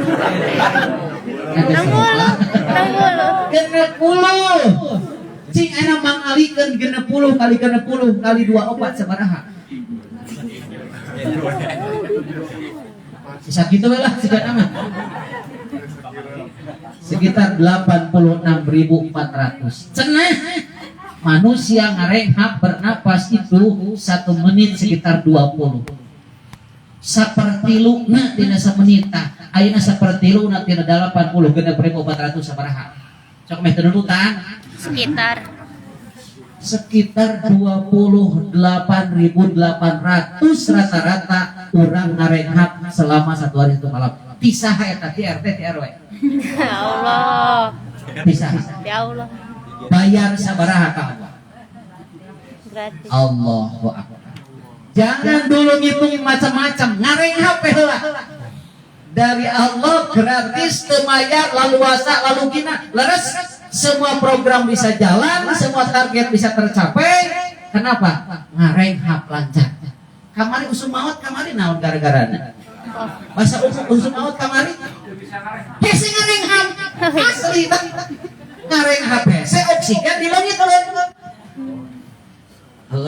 F: Ada
A: 60.
F: Genep 10. Cing enak mangalikeun genep 10 kali genep 10 kali 24 sabaraha? Sakitu we lah siga nama. Sekitar 86.400. Cenah manusia ngarenghap bernapas itu 1 menit sekitar 20. Sapertiluna dina samenita, ayeuna sapertiluna tina 80 6.400 sabaraha. Sok meh teu nurutan. Sekitar 28.800 rata-rata urang ngarenghap selama 1 hari 1 malam. Pisah eta ti RT ti RW.
A: Ya Allah.
F: Pisah.
A: Ya Allah.
F: Bayar sabaraha ka Allah?
A: Gratis.
F: Allahu Akbar. Jangan dulu ngitung macam-macam, ngarenghap heula. Dari Allah gratis, teu mayar, lalu wasa, lalu gina, leres. Semua program bisa jalan, semua target bisa tercapai. Kenapa? Ngarenghap lancar. Kamari usum maut, kamari naon gara-garana? Masa usum maut kamari? Hese ngarenghap. Asli tah. Ngarenghap hese oksigen di langit.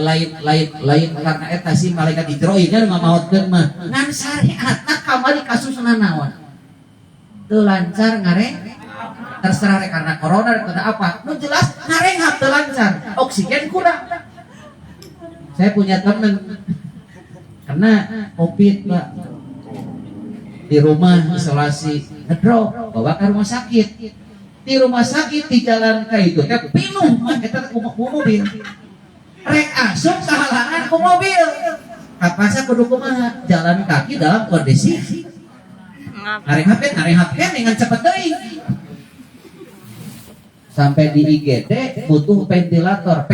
G: lain karena eta si malaikat Israil ngamaotkeun mah ngan syariatna kamari kasusna naon teu lancar ngareng terserah rek karena corona rek karena apa nu jelas ngarenghap teu lancar oksigen kurang. Saya punya teman kena COVID Pak di rumah isolasi ngedrop bawa ke rumah sakit. Di rumah sakit di jalan ka itu teh pinuh mah eta ku mobil rek asup sahalangan ku mobil kapasa kudu kumaha jalan kaki dalam kondisi ngareng-hapkeun dengan cepet teuing sampai di IGD butuh ventilator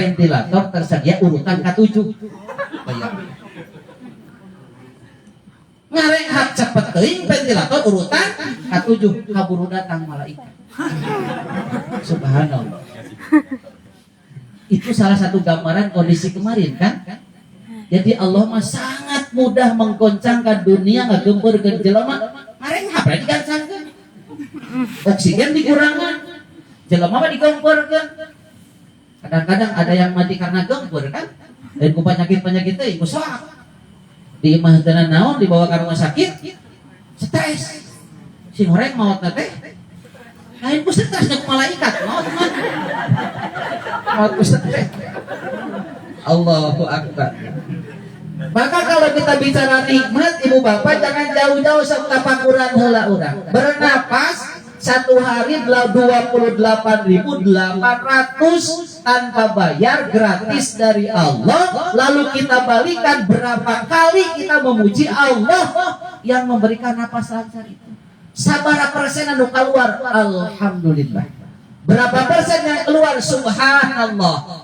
G: tersedia urutan ke-7 ngarenghap cepet teuing ventilator urutan ke-7 kaburu datang malaikat. Subhanallah. Itu salah satu gambaran kondisi kemarin kan? Jadi Allah mah sangat mudah menggoncangkan dunia ngagempurkeun jelema ngarenghap lagi digancangkeun. Oksigen dikurangan. Jelema mah digempurkeun. Kadang-kadang ada yang mati karena gempur kan? Dan ku penyakit-penyakit teh ku soak. Di imah teu naon dibawa ke rumah sakit. Stres. Si horeng maot teh lain ku stres ku malaikat maot mah. Maot ku stres. Allahu akbar. Maka kalau kita bicara nikmat ibu bapak jangan jauh-jauh sama tapakuran heula urang. Bernapas satu hari 28.800 tanpa bayar gratis dari Allah. Lalu kita balikan berapa kali kita memuji Allah yang memberikan napas lancar itu. Sabara persen anu keluar alhamdulillah. Berapa persen yang keluar subhanallah.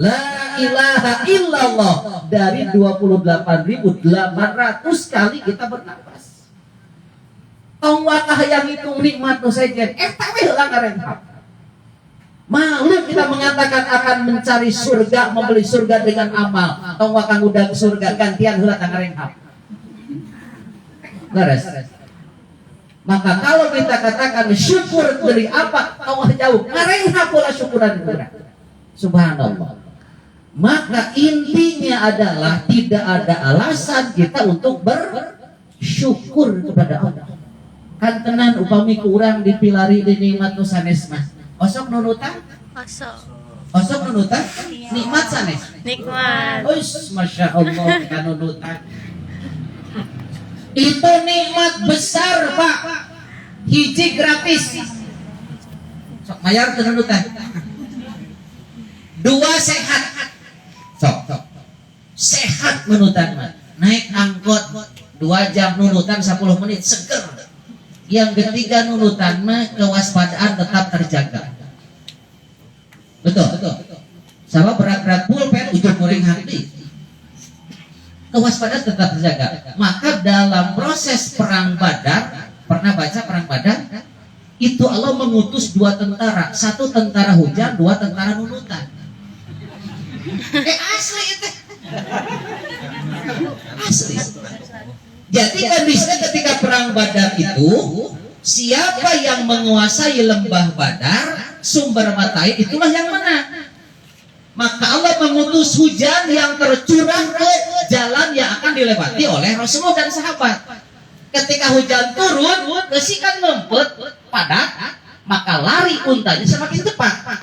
G: La ilaha illallah. Dari 28.800 kali kita bernapas. Tong wakah yang hitung nikmat nu sejen eta we heula ngarenghap. Malu kita mengatakan akan mencari surga, membeli surga dengan amal. Tong wakah ngundang surga gantian heula ka ngarenghap. Beres. Maka kalau kita katakan syukur dari apa? Allah jauh. Ngarenghap pula syukuran kita. Subhanallah. Maka intinya adalah tidak ada alasan kita untuk bersyukur kepada Allah. Kan tenan upami ku urang dipilari di nikmat nu sanes mah. Osok nunutan? Osok nunutan? Nikmat sanes.
A: Nikmat.
G: Ush, Masya Allah kita nunutan. Itu nikmat besar Pak. Hiji gratis. Sok mayar nunutan. Dua sehat. Sok. Sehat nunutan mah. Naik angkot 2 jam nunutan 10 menit seger. Yang ketiga nunutan mah kewaspadaan tetap terjaga. Betul. Sama berat-berat pulpen ujung goreng hati. Kewaspadaan tetap terjaga. Maka dalam proses perang Badar, pernah baca perang Badar? Itu Allah mengutus 2 tentara, 1 tentara hujan, 2 tentara nunutan. Asli itu. Asli. Jadi kondisinya ketika perang Badar itu, siapa yang menguasai lembah Badar, sumber mata air itulah yang menang. Maka Allah mengutus hujan yang tercurah ke jalan yang akan dilewati oleh Rasulullah dan sahabat. Ketika hujan turun, kesikan ngempet padat, maka lari untanya semakin cepat.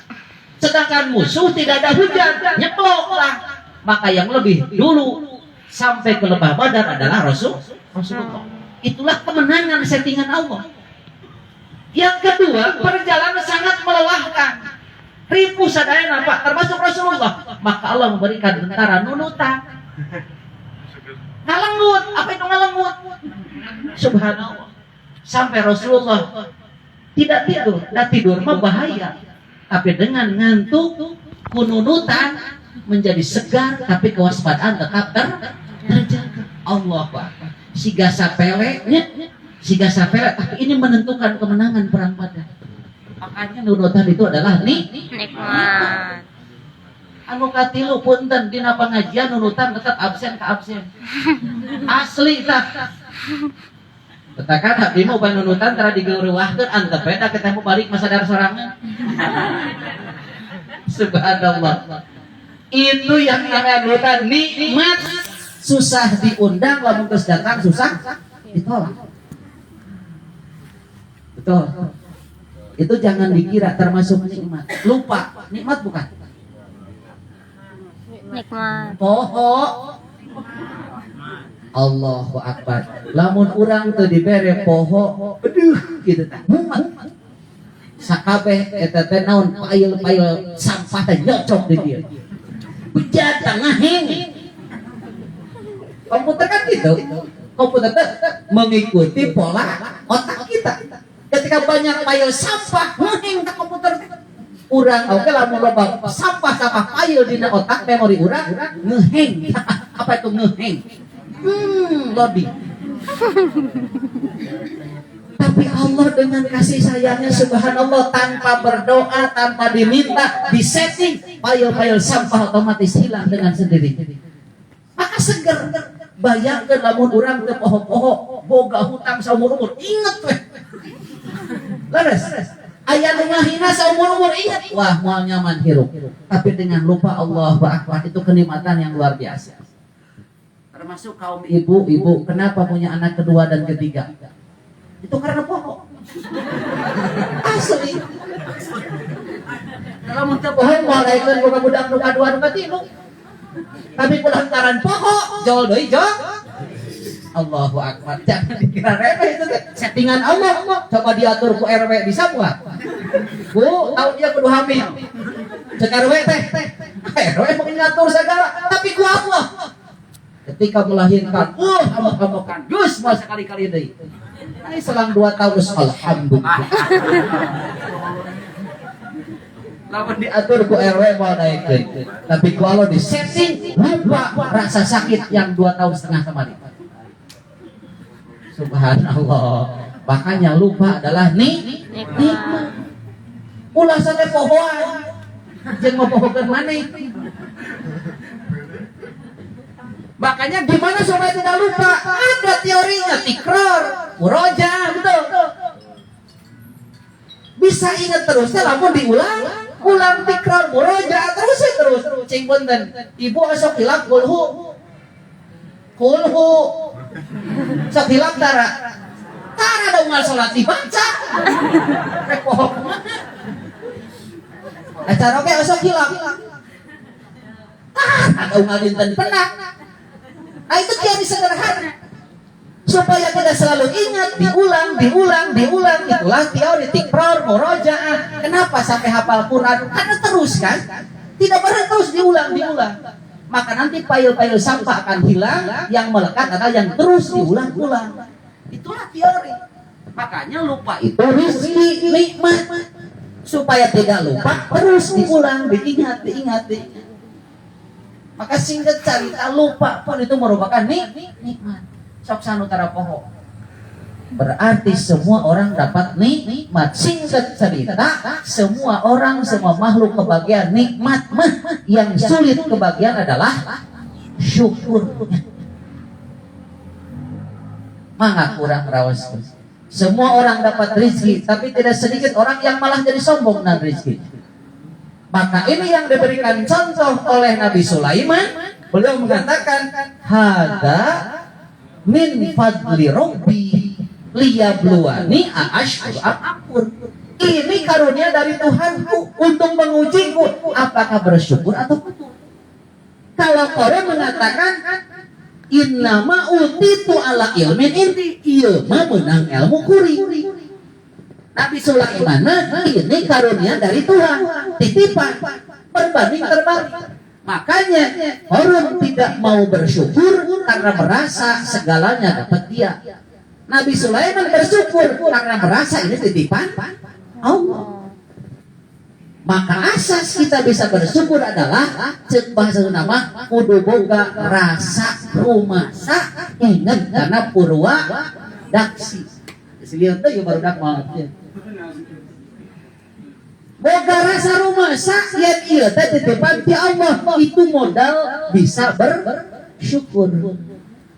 G: Sedangkan musuh tidak ada hujan, nyeploklah. Maka yang lebih dulu sampai ke lembah Badar adalah Rasulullah. Itulah kemenangan settingan Allah. Yang kedua, perjalanan sangat melelahkan. Ribu sadayana Pak, termasuk Rasulullah. Maka Allah memberikan tentara nunutan. Ngalengut, apa itu ngalengut? Subhanallah. Sampai Rasulullah tidak tidur. Nah tidur mah bahaya. Tapi dengan ngantuk, kununutan menjadi segar, tapi kewaspadaan tetap terjaga. Allah Pak. Siga sapele, tapi ini menentukan kemenangan perang Badar. Makanya nunutan itu adalah nikmat. Anu katilu punten dina pengajian nunutan tetap absen ke absen. Asli tah. Tetakan abdi mah upaya nunutan tara digeuruwahkeun antep beda ketemu balik masa dar sorangan. Subhanallah. Itu yang namanya nikmat. Susah diundang, lamun terus datang susah ditolak. Betul. Itu jangan dikira termasuk nikmat. Lupa, nikmat bukan?
A: Nikmat.
G: Poho. Allahu Akbar. Lamun urang teu dibere poho, aduh kitu tah. Mumet. Sakabeh eta teh naon pail-pail sampah teh nyocok di dieu. Bejat ngaheng. Komputer kan gitu. Komputer teh mengikuti pola otak kita. Ketika banyak pail sampah ngaheng ka komputer. Urang oke lamun loba sampah-sampah pail dina otak memori urang ngeheng. Apa itu ngeheng? Loading. Tapi Allah dengan kasih sayangnya subhanallah, tanpa berdoa, tanpa diminta, disetting, pail-pail sampah otomatis hilang dengan sendiri. Maka seger. Bayangkan lamun urang teu poho-poho boga hutang saumur-umur, inget weh. Leres. Aya nu ngahina saumur-umur, inget. Wah, moal nyaman hirup. Tapi dengan lupa Allahu Akbar, itu kenikmatan yang luar biasa. Termasuk kaum ibu-ibu, kenapa punya anak kedua dan ketiga? Itu karena poho. Asli. Kalau mun teu poho moal laekeun boga budak nu kadua nu katilu. Tapi kulantaran poho, jol deui jol. Allahu Akbar. Jangan dikira remeh itu teh. Settingan Allah. Coba diatur ku RW bisa buat. Bu, tahu dia kudu hamil. Cek RW teh. RW mau ngatur segala, tapi ku Allah. Ketika melahirkan, kamu dus mau sekali-kali deui. Ini selang 2 tahun alhamdulillah. Lamun diatur ku RW mau naik. Tapi ku Allah di setting lupa rasa sakit yang 2,5 tahun kemarin. Subhanallah. Makanya lupa adalah nikmat. Ulah sampai pohoan. Jeung mau pohokeun maneh. Makanya gimana supaya tidak lupa? Ada teorinya, tikrar, murojaah, betul. Bisa ingat terus, lamun diulang, ulang tikrar, murojaah terus. Cing punten, ibu sok hilap kulhu, sok hilap tara ada ungal sholat dibaca. Repoh. Acara oke sok hilap. Ada ungal dinten penang. Nah itu teori sederhana supaya kita selalu ingat, diulang. Itulah teori tikrar, murojaah. Kenapa sampai hafal Quran? Karena terus kan, tidak pernah terus diulang. Maka nanti pail-pail sampah akan hilang, yang melekat adalah yang terus diulang-ulang. Itulah teori. Makanya lupa itu rezeki, nikmat. Supaya tidak lupa, terus diulang, diingat. Maka singkat cerita lupa pun itu merupakan nikmat. Sok sanutara poho. Berarti semua orang dapat nikmat. Singkat cerita, semua orang, semua makhluk kebagian nikmat. Yang sulit kebagian adalah syukur. Mangga kurang rawas. Semua orang dapat rezeki, tapi tidak sedikit orang yang malah jadi sombong dengan rezeki. Maka ini yang diberikan contoh oleh Nabi Sulaiman. Beliau mengatakan, hada min fadli rabbi liyabluwani aashkur akur. Ini karunia dari Tuhanku untuk mengujiku apakah bersyukur atau tidak. Kalau orang mengatakan innama utitu ala ilmin inti, ieu mah meunang ilmu kuring. Nabi Sulaiman ini karunia dari Tuhan, titipan, berbanding terbalik. Makanya orang tidak mau bersyukur karena merasa segalanya dapat dia. Nabi Sulaiman bersyukur karena merasa ini titipan Allah. Maka asas kita bisa bersyukur adalah cek bahasa nama kudu boga rasa rumasa ingat karena purwa daksi. Selihat tuh baru dak banget. Boga rasa rumasa yang iya teh titipan ti Allah, itu modal bisa bersyukur.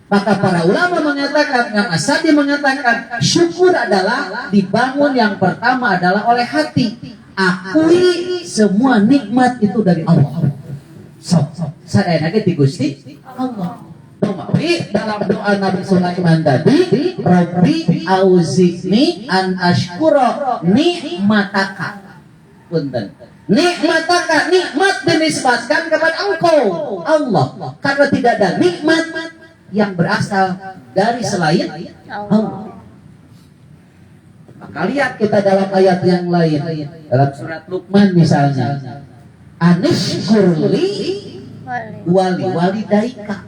G: Maka para ulama mengatakan, Imam As-Sadi mengatakan, syukur adalah dibangun yang pertama adalah oleh hati. Akui semua nikmat itu dari Allah. So,
F: sadayana ge ti Gusti Allah. Tapi dalam doa Nabi Sulaiman tadi, Rabbi auzi'ni an ashkura ni'mataka. Punten. Nikmataka, nikmat dinisbatkan kepada Engkau Allah, karena tidak ada nikmat yang berasal dari selain Allah. Maka lihat kita dalam ayat yang lain, dalam surat Luqman misalnya, anishkurli wali walidaika,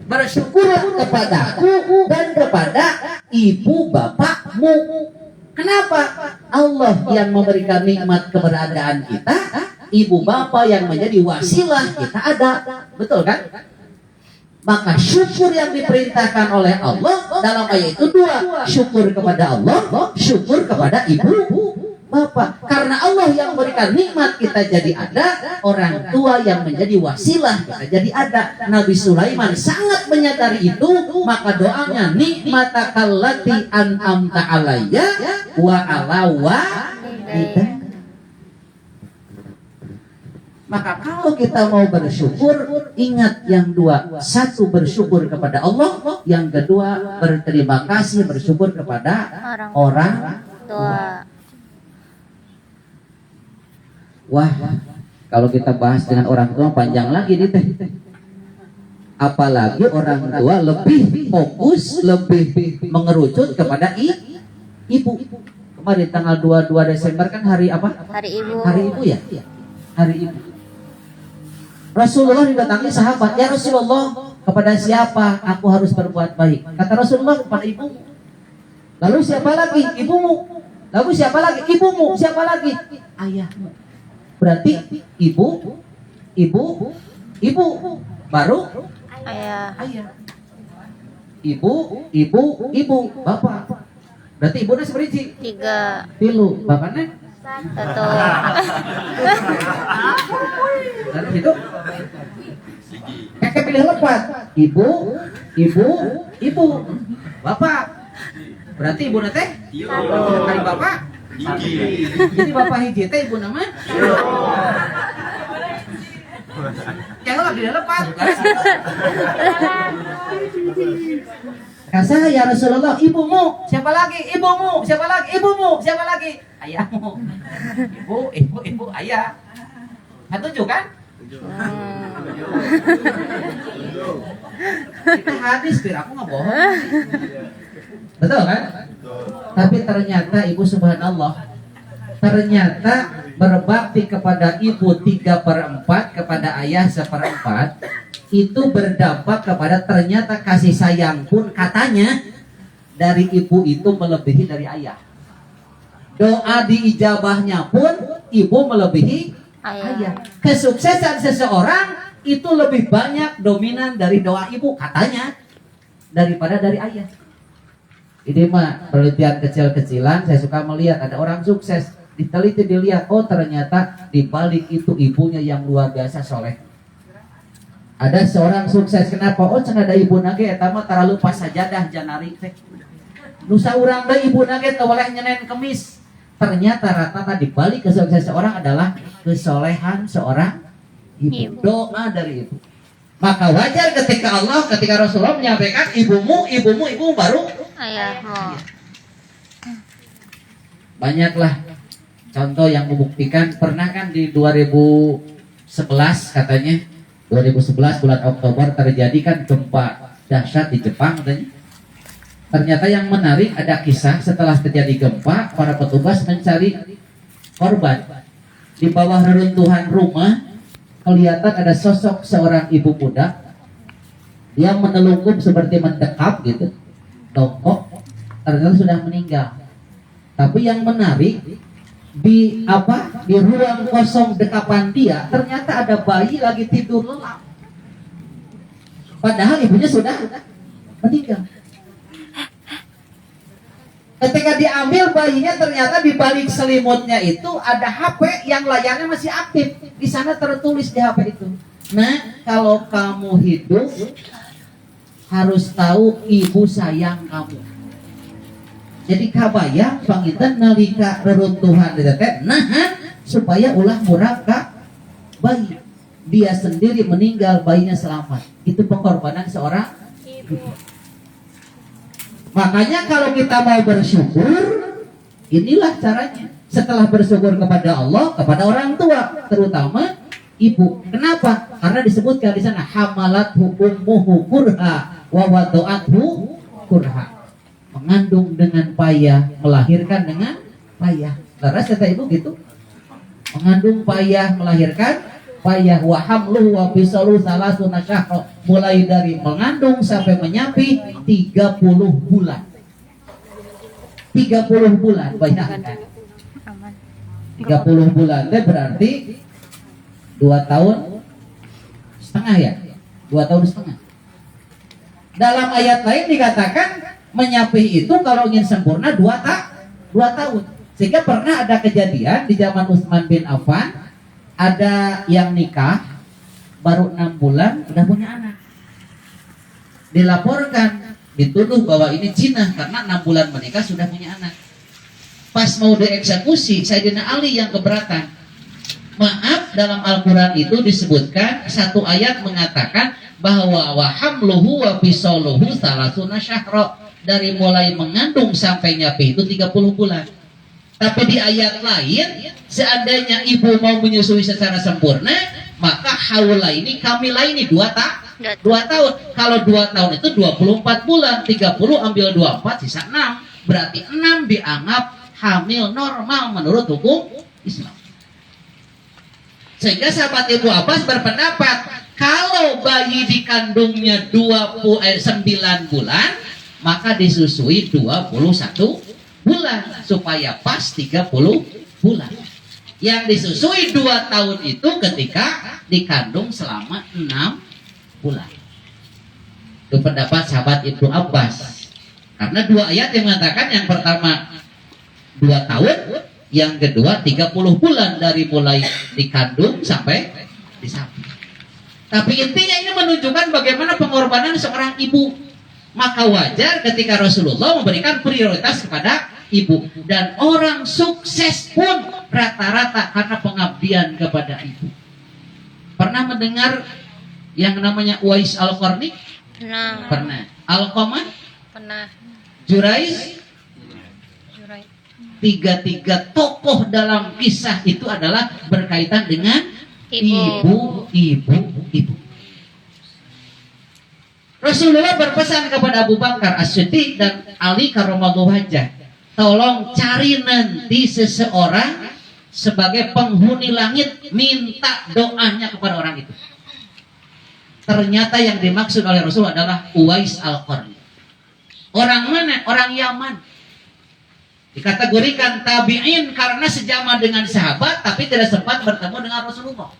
F: bersyukurlah kepadaku dan kepada ibu bapakmu. Kenapa? Allah yang memberikan nikmat keberadaan kita, ibu bapak yang menjadi wasilah kita ada. Betul kan? Maka syukur yang diperintahkan oleh Allah dalam ayat itu dua. Syukur kepada Allah, syukur kepada ibu bapak. Karena Allah yang memberikan nikmat kita jadi ada, orang tua yang menjadi wasilah kita jadi ada. Nabi Sulaiman sangat menyadari itu, maka doanya nikmatakallati an'amta alayya wa ala walidayya. Maka kalau kita mau bersyukur, ingat yang dua. Satu, bersyukur kepada Allah. Yang kedua, berterima kasih, bersyukur kepada orang tua. Wah, kalau kita bahas dengan orang tua panjang lagi nih teh. Apalagi orang tua lebih fokus, lebih mengerucut kepada ibu. Kemarin tanggal 22 Desember kan hari apa?
A: Hari Ibu.
F: Hari Ibu ya? Hari Ibu. Rasulullah didatangi sahabat, ya Rasulullah, kepada siapa aku harus berbuat baik? Kata Rasulullah, kepada ibumu. Lalu siapa lagi? Ibumu. Lalu siapa lagi? Ibumu. Siapa lagi? Ayahmu. Berarti ibu, baru
A: Ayah.
F: Ibu, bapak. Berarti ibunya seberiji?
A: 3.
F: Tilu, bapaknya?
A: 1.
F: Dan itu kakek pilih lepat. Ibu, bapak. Berarti ibu teh? Hari bapak? Jadi bapak hiji teh ibu nama? Yang lagi lepat. Kasa ya Rasulullah, ibumu, siapa lagi? Ibumu, siapa lagi? Ibumu, siapa lagi? Ayahmu. Ibu, ayah. Setuju kan? Kita hadis, biar aku nggak bohong. Betul kan? Tapi ternyata ibu subhanallah, ternyata berbakti kepada ibu 3/4, kepada ayah 1/4, itu berdampak kepada ternyata kasih sayang pun katanya dari ibu itu melebihi dari ayah. Doa diijabahnya pun ibu melebihi ayah. Kesuksesan seseorang itu lebih banyak dominan dari doa ibu katanya daripada dari ayah. Ini mah penelitian kecil-kecilan, saya suka melihat ada orang sukses, diteliti dilihat, oh ternyata di balik itu ibunya yang luar biasa soleh. Ada seorang sukses, kenapa? Oh cenah ada ibu nage, eta mah terlalu pas sajadah janari teh. Nusa urang deui ibu nage teu boleh nyenen kemis. Ternyata rata-rata di balik kesuksesan seorang adalah kesolehan seorang ibu. Doa dari ibu. Maka wajar ketika Rasulullah menyampaikan ibumu baru
A: Ayahmu.
F: banyaklah contoh yang membuktikan. Pernah kan di 2011 katanya, 2011 bulan Oktober terjadi kan gempa dahsyat di Jepang katanya. Ternyata yang menarik ada kisah setelah terjadi gempa, para petugas mencari korban. Di bawah reruntuhan rumah kelihatan ada sosok seorang ibu muda yang menelungkup seperti mendekap gitu, jongkok, ternyata sudah meninggal. Tapi yang menarik di ruang kosong dekapan dia ternyata ada bayi lagi tidur lelap. Padahal ibunya sudah meninggal. Ketika diambil bayinya ternyata di balik selimutnya itu ada HP yang layarnya masih aktif. Di sana tertulis di HP itu, nah kalau kamu hidup harus tahu ibu sayang kamu. Jadi kabayang pangitan nalika reruntuhan di teh nahan supaya ulah murah ka bayi.
G: dia sendiri meninggal, bayinya selamat. Itu pengorbanan seorang ibu. Makanya kalau kita mau bersyukur, inilah caranya. Setelah bersyukur kepada Allah, kepada orang tua, terutama ibu. Kenapa? Karena disebutkan di sana hamalat ummuhu kurha wa wada'athu kurha. Mengandung dengan payah, melahirkan dengan payah. Terus kata ibu gitu. Mengandung payah, melahirkan payah. Wa hamluhu wa fisaluhu salasuna syahra. Mulai dari mengandung sampai menyapih 30 bulan. 30 bulan, bayangkan. 30 bulan itu berarti 2 tahun setengah ya? 2 tahun setengah. Dalam ayat lain dikatakan menyapih itu kalau ingin sempurna 2 tahun. Sehingga pernah ada kejadian di zaman Utsman bin Affan, ada yang nikah baru 6 bulan udah punya anak. Dilaporkan, dituduh bahwa ini zina karena 6 bulan menikah sudah punya anak. Pas mau dieksekusi, Sayyidina Ali yang keberatan. Maaf, dalam Al-Quran itu disebutkan satu ayat mengatakan bahwa wa hamluhu wa fisaluhu salasuna syahra. Dari mulai mengandung sampai nyapih itu 30 bulan. Tapi di ayat lain, seandainya ibu mau menyusui secara sempurna, maka haula ini kamila ini 2 tahun. Kalau 2 tahun itu 24 bulan, 30 ambil 24 sisa 6. Berarti 6 dianggap hamil normal menurut hukum Islam. Sehingga sahabat Ibu Abbas berpendapat kalau bayi dikandungnya 9 bulan, maka disusui 21 bulan supaya pas 30 bulan. Yang disusui 2 tahun itu ketika dikandung selama 6 bulan. Itu pendapat sahabat Ibnu Abbas. Karena 2 ayat yang mengatakan, yang pertama 2 tahun, yang kedua 30 bulan dari mulai dikandung sampai disapih. Tapi intinya ini menunjukkan bagaimana pengorbanan seorang ibu. Maka wajar ketika Rasulullah memberikan prioritas kepada ibu. Dan orang sukses pun rata-rata karena pengabdian kepada ibu. Pernah mendengar yang namanya Uwais Al-Qarni? Pernah. Al-Qamah?
A: Pernah.
G: Jurais? 3 tokoh dalam kisah itu adalah berkaitan dengan ibu. Rasulullah berpesan kepada Abu Bakar As-Siddiq dan Ali karramallahu wajhah, tolong cari nanti seseorang sebagai penghuni langit, minta doanya kepada orang itu. Ternyata yang dimaksud oleh Rasul adalah Uwais Al-Qarni. Orang mana? Orang Yaman. Dikategorikan tabi'in karena sejaman dengan sahabat tapi tidak sempat bertemu dengan Rasulullah.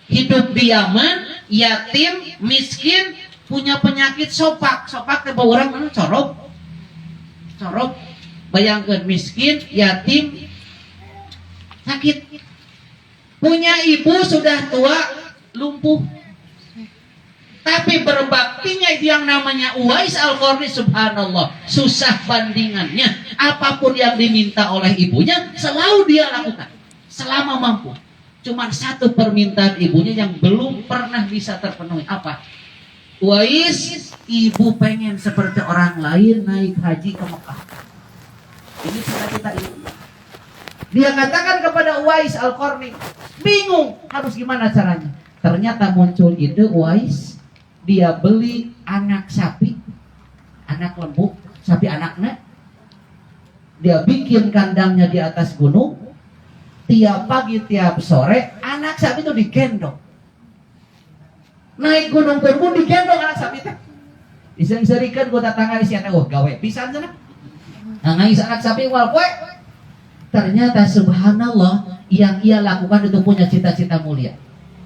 G: Hidup di Yaman, yatim, miskin, punya penyakit sopak. Sopak ke orang mana? Corop. Bayangkan miskin, yatim, sakit. Punya ibu sudah tua, lumpuh. Tapi berbaktinya yang namanya Uwais Al-Qarni, subhanallah, susah bandingannya. Apapun yang diminta oleh ibunya selalu dia lakukan selama mampu. Cuma satu permintaan ibunya yang belum pernah bisa terpenuhi. Apa? Uwais, ibu pengen seperti orang lain naik haji ke Mekah. Ini cita-cita ibu. Dia katakan kepada Uwais Al-Qarni, bingung harus gimana caranya. Ternyata muncul ide Uwais. Dia beli anak sapi, anak lembu, sapi anaknya. Dia bikin kandangnya di atas gunung. Tiap pagi, tiap sore, anak sapi itu digendong. Naik gunung Kerbun digendong anak sapi itu. Diseng-serikan gue datang ke sini, gawe pisan sana. Nangis anak sapi wal kue. Ternyata subhanallah, yang ia lakukan itu punya cita-cita mulia.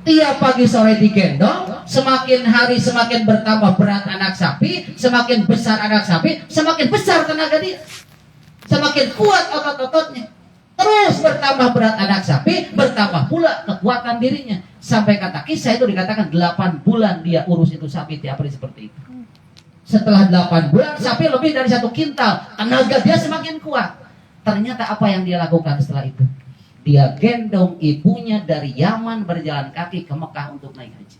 G: Tiap pagi sore digendong, semakin hari semakin bertambah berat anak sapi, semakin besar anak sapi, semakin besar tenaga dia, semakin kuat otot-ototnya. Terus bertambah berat anak sapi, bertambah pula kekuatan dirinya. Sampai kata kisah itu dikatakan 8 bulan dia urus itu sapi tiap hari seperti itu. Setelah 8 bulan, sapi lebih dari 1 kintal, tenaga dia semakin kuat. Ternyata apa yang dia lakukan setelah itu? Dia gendong ibunya dari Yaman berjalan kaki ke Mekah untuk naik haji.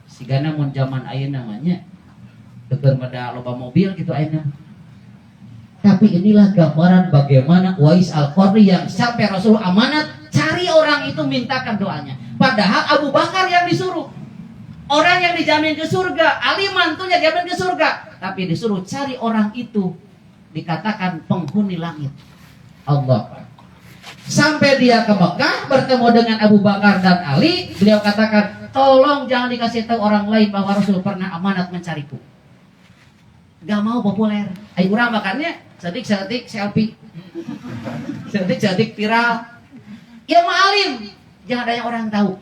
G: Sigana mun zaman ayeuna namanya deker meda loba mobil gitu ayeuna. Tapi inilah gambaran bagaimana Uwais Al-Qarni yang sampai Rasul amanat cari orang itu mintakan doanya. Padahal Abu Bakar yang disuruh. Orang yang dijamin ke surga, Ali mantunya dijamin ke surga. Tapi disuruh cari orang itu, dikatakan penghuni langit. Allah. Sampai dia ke Mekah bertemu dengan Abu Bakar dan Ali, beliau katakan, tolong jangan dikasih tahu orang lain bahwa Rasul pernah amanat mencariku. Gak mau populer. Ayo kurang makannya sedik-sedik selfie, sedik-sedik viral. Ya ma'alim, jangan ada yang orang tahu.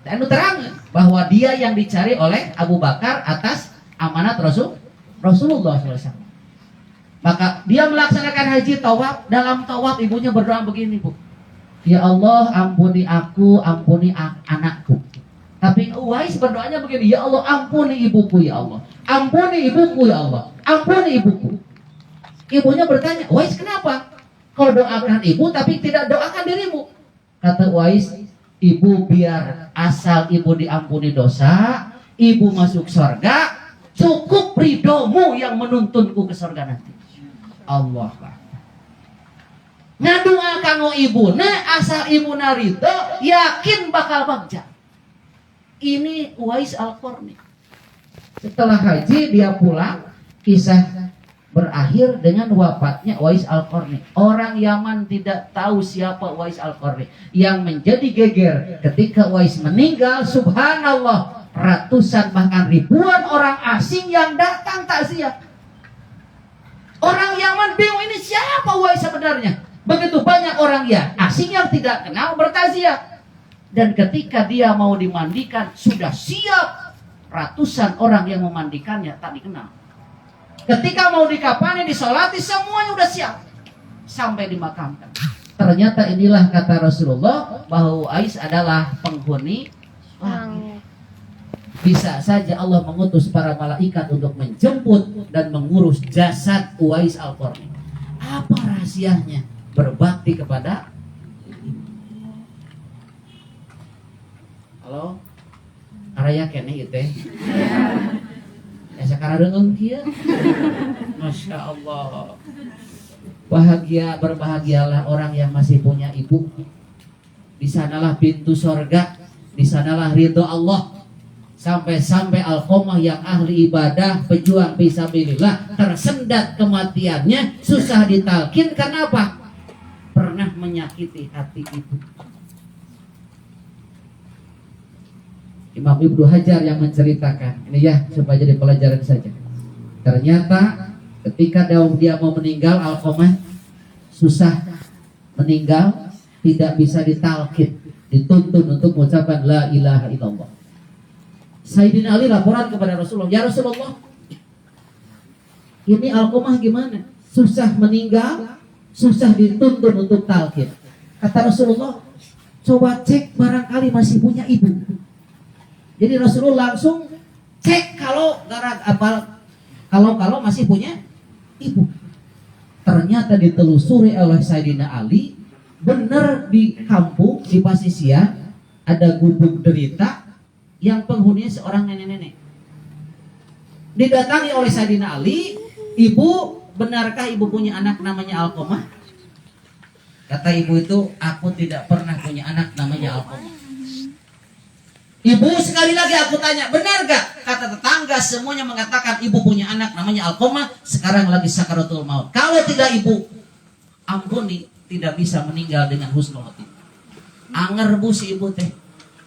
G: Dan itu terang bahwa dia yang dicari oleh Abu Bakar atas amanat Rasulullah SAW. Maka dia melaksanakan haji tawaf. Dalam tawaf ibunya berdoa begini, Bu. Ya Allah, ampuni aku, ampuni anakku. Tapi Uwais berdoanya begini, ya Allah, ampuni ibuku ya Allah. Ampuni ibuku ya Allah. Ampuni ibuku. Ibunya bertanya, Uwais kenapa? Kau doakan ibu tapi tidak doakan dirimu. Kata Uwais, ibu biar asal ibu diampuni dosa, ibu masuk surga, cukup ridomu yang menuntunku ke surga nanti. Allah ngadua kanggo ibuna asal ibuna ridho, yakin bakal bagja. Ini Uwais Al-Qarni. Setelah haji dia pulang, kisah berakhir dengan wafatnya Uwais Al-Qarni. Orang Yaman tidak tahu siapa Uwais Al-Qarni. Yang menjadi geger ketika Uwais meninggal, subhanallah, ratusan bahkan ribuan orang asing yang datang takziah. Orang Yaman bingung, ini siapa Uwais sebenarnya? Begitu banyak orang ya asing yang tidak kenal bertakziah. Dan ketika dia mau dimandikan, sudah siap ratusan orang yang memandikannya tak dikenal. Ketika mau dikafani, disolati, semuanya udah siap sampai dimakamkan. Ternyata inilah kata Rasulullah bahwa Uwais adalah penghuni langit. Bisa saja Allah mengutus para malaikat untuk menjemput dan mengurus jasad Uwais Al-Qarni. Apa rahasianya? Berbakti kepada. Halo, araya kene itu. Ya sekarang dengan kia. Masya Allah. Berbahagialah orang yang masih punya ibu. Di sanalah pintu sorga, di sanalah ridho Allah. Sampai-sampai Alqamah yang ahli ibadah, pejuang fisabilillah, tersendat kematiannya, susah ditalkin karena apa? Pernah menyakiti hati ibu. Imam Ibnu Hajar yang menceritakan ini ya, supaya jadi pelajaran saja. Ternyata ketika dia mau meninggal, Alqamah susah meninggal, tidak bisa ditalkin, dituntun untuk mengucapkan la ilaha illallah. Sayyidina Ali laporan kepada Rasulullah, ya Rasulullah, ini Alqamah gimana? Susah meninggal, susah dituntun untuk talqin. Kata Rasulullah, coba cek barangkali masih punya ibu. Jadi Rasulullah langsung cek kalau masih punya ibu. Ternyata ditelusuri oleh Sayyidina Ali, benar di kampung di Pasisian ada gubuk derita yang penghuninya seorang nenek-nenek. Didatangi oleh Sayyidina Ali, ibu, benarkah ibu punya anak namanya Alqamah? Kata ibu itu, aku tidak pernah punya anak namanya Alqamah. Ibu, sekali lagi aku tanya, benar gak? Kata tetangga semuanya mengatakan ibu punya anak namanya Alqamah, sekarang lagi sakaratul maut. Kalau tidak ibu, ampuni, tidak bisa meninggal dengan husnul khotimah. Anger bu si ibu teh,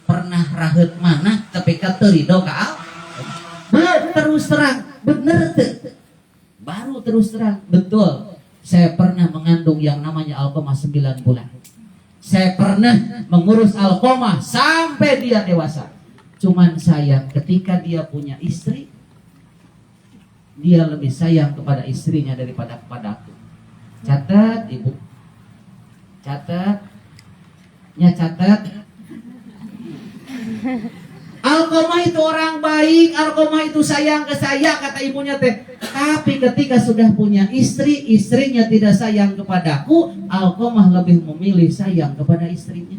G: pernah rahet mana tapi kata ridho ka terus terang, bener teh. Baru terus terang, betul. Saya pernah mengandung yang namanya Alqamah 9 bulan. Saya pernah mengurus Alqamah sampai dia dewasa. Cuman sayang ketika dia punya istri, dia lebih sayang kepada istrinya daripada kepada aku. Catat ibu, catat, Alqamah itu orang baik, Alqamah itu sayang ke saya, kata ibunya teh. Tapi ketika sudah punya istri, istrinya tidak sayang kepadaku, Alqamah lebih memilih sayang kepada istrinya.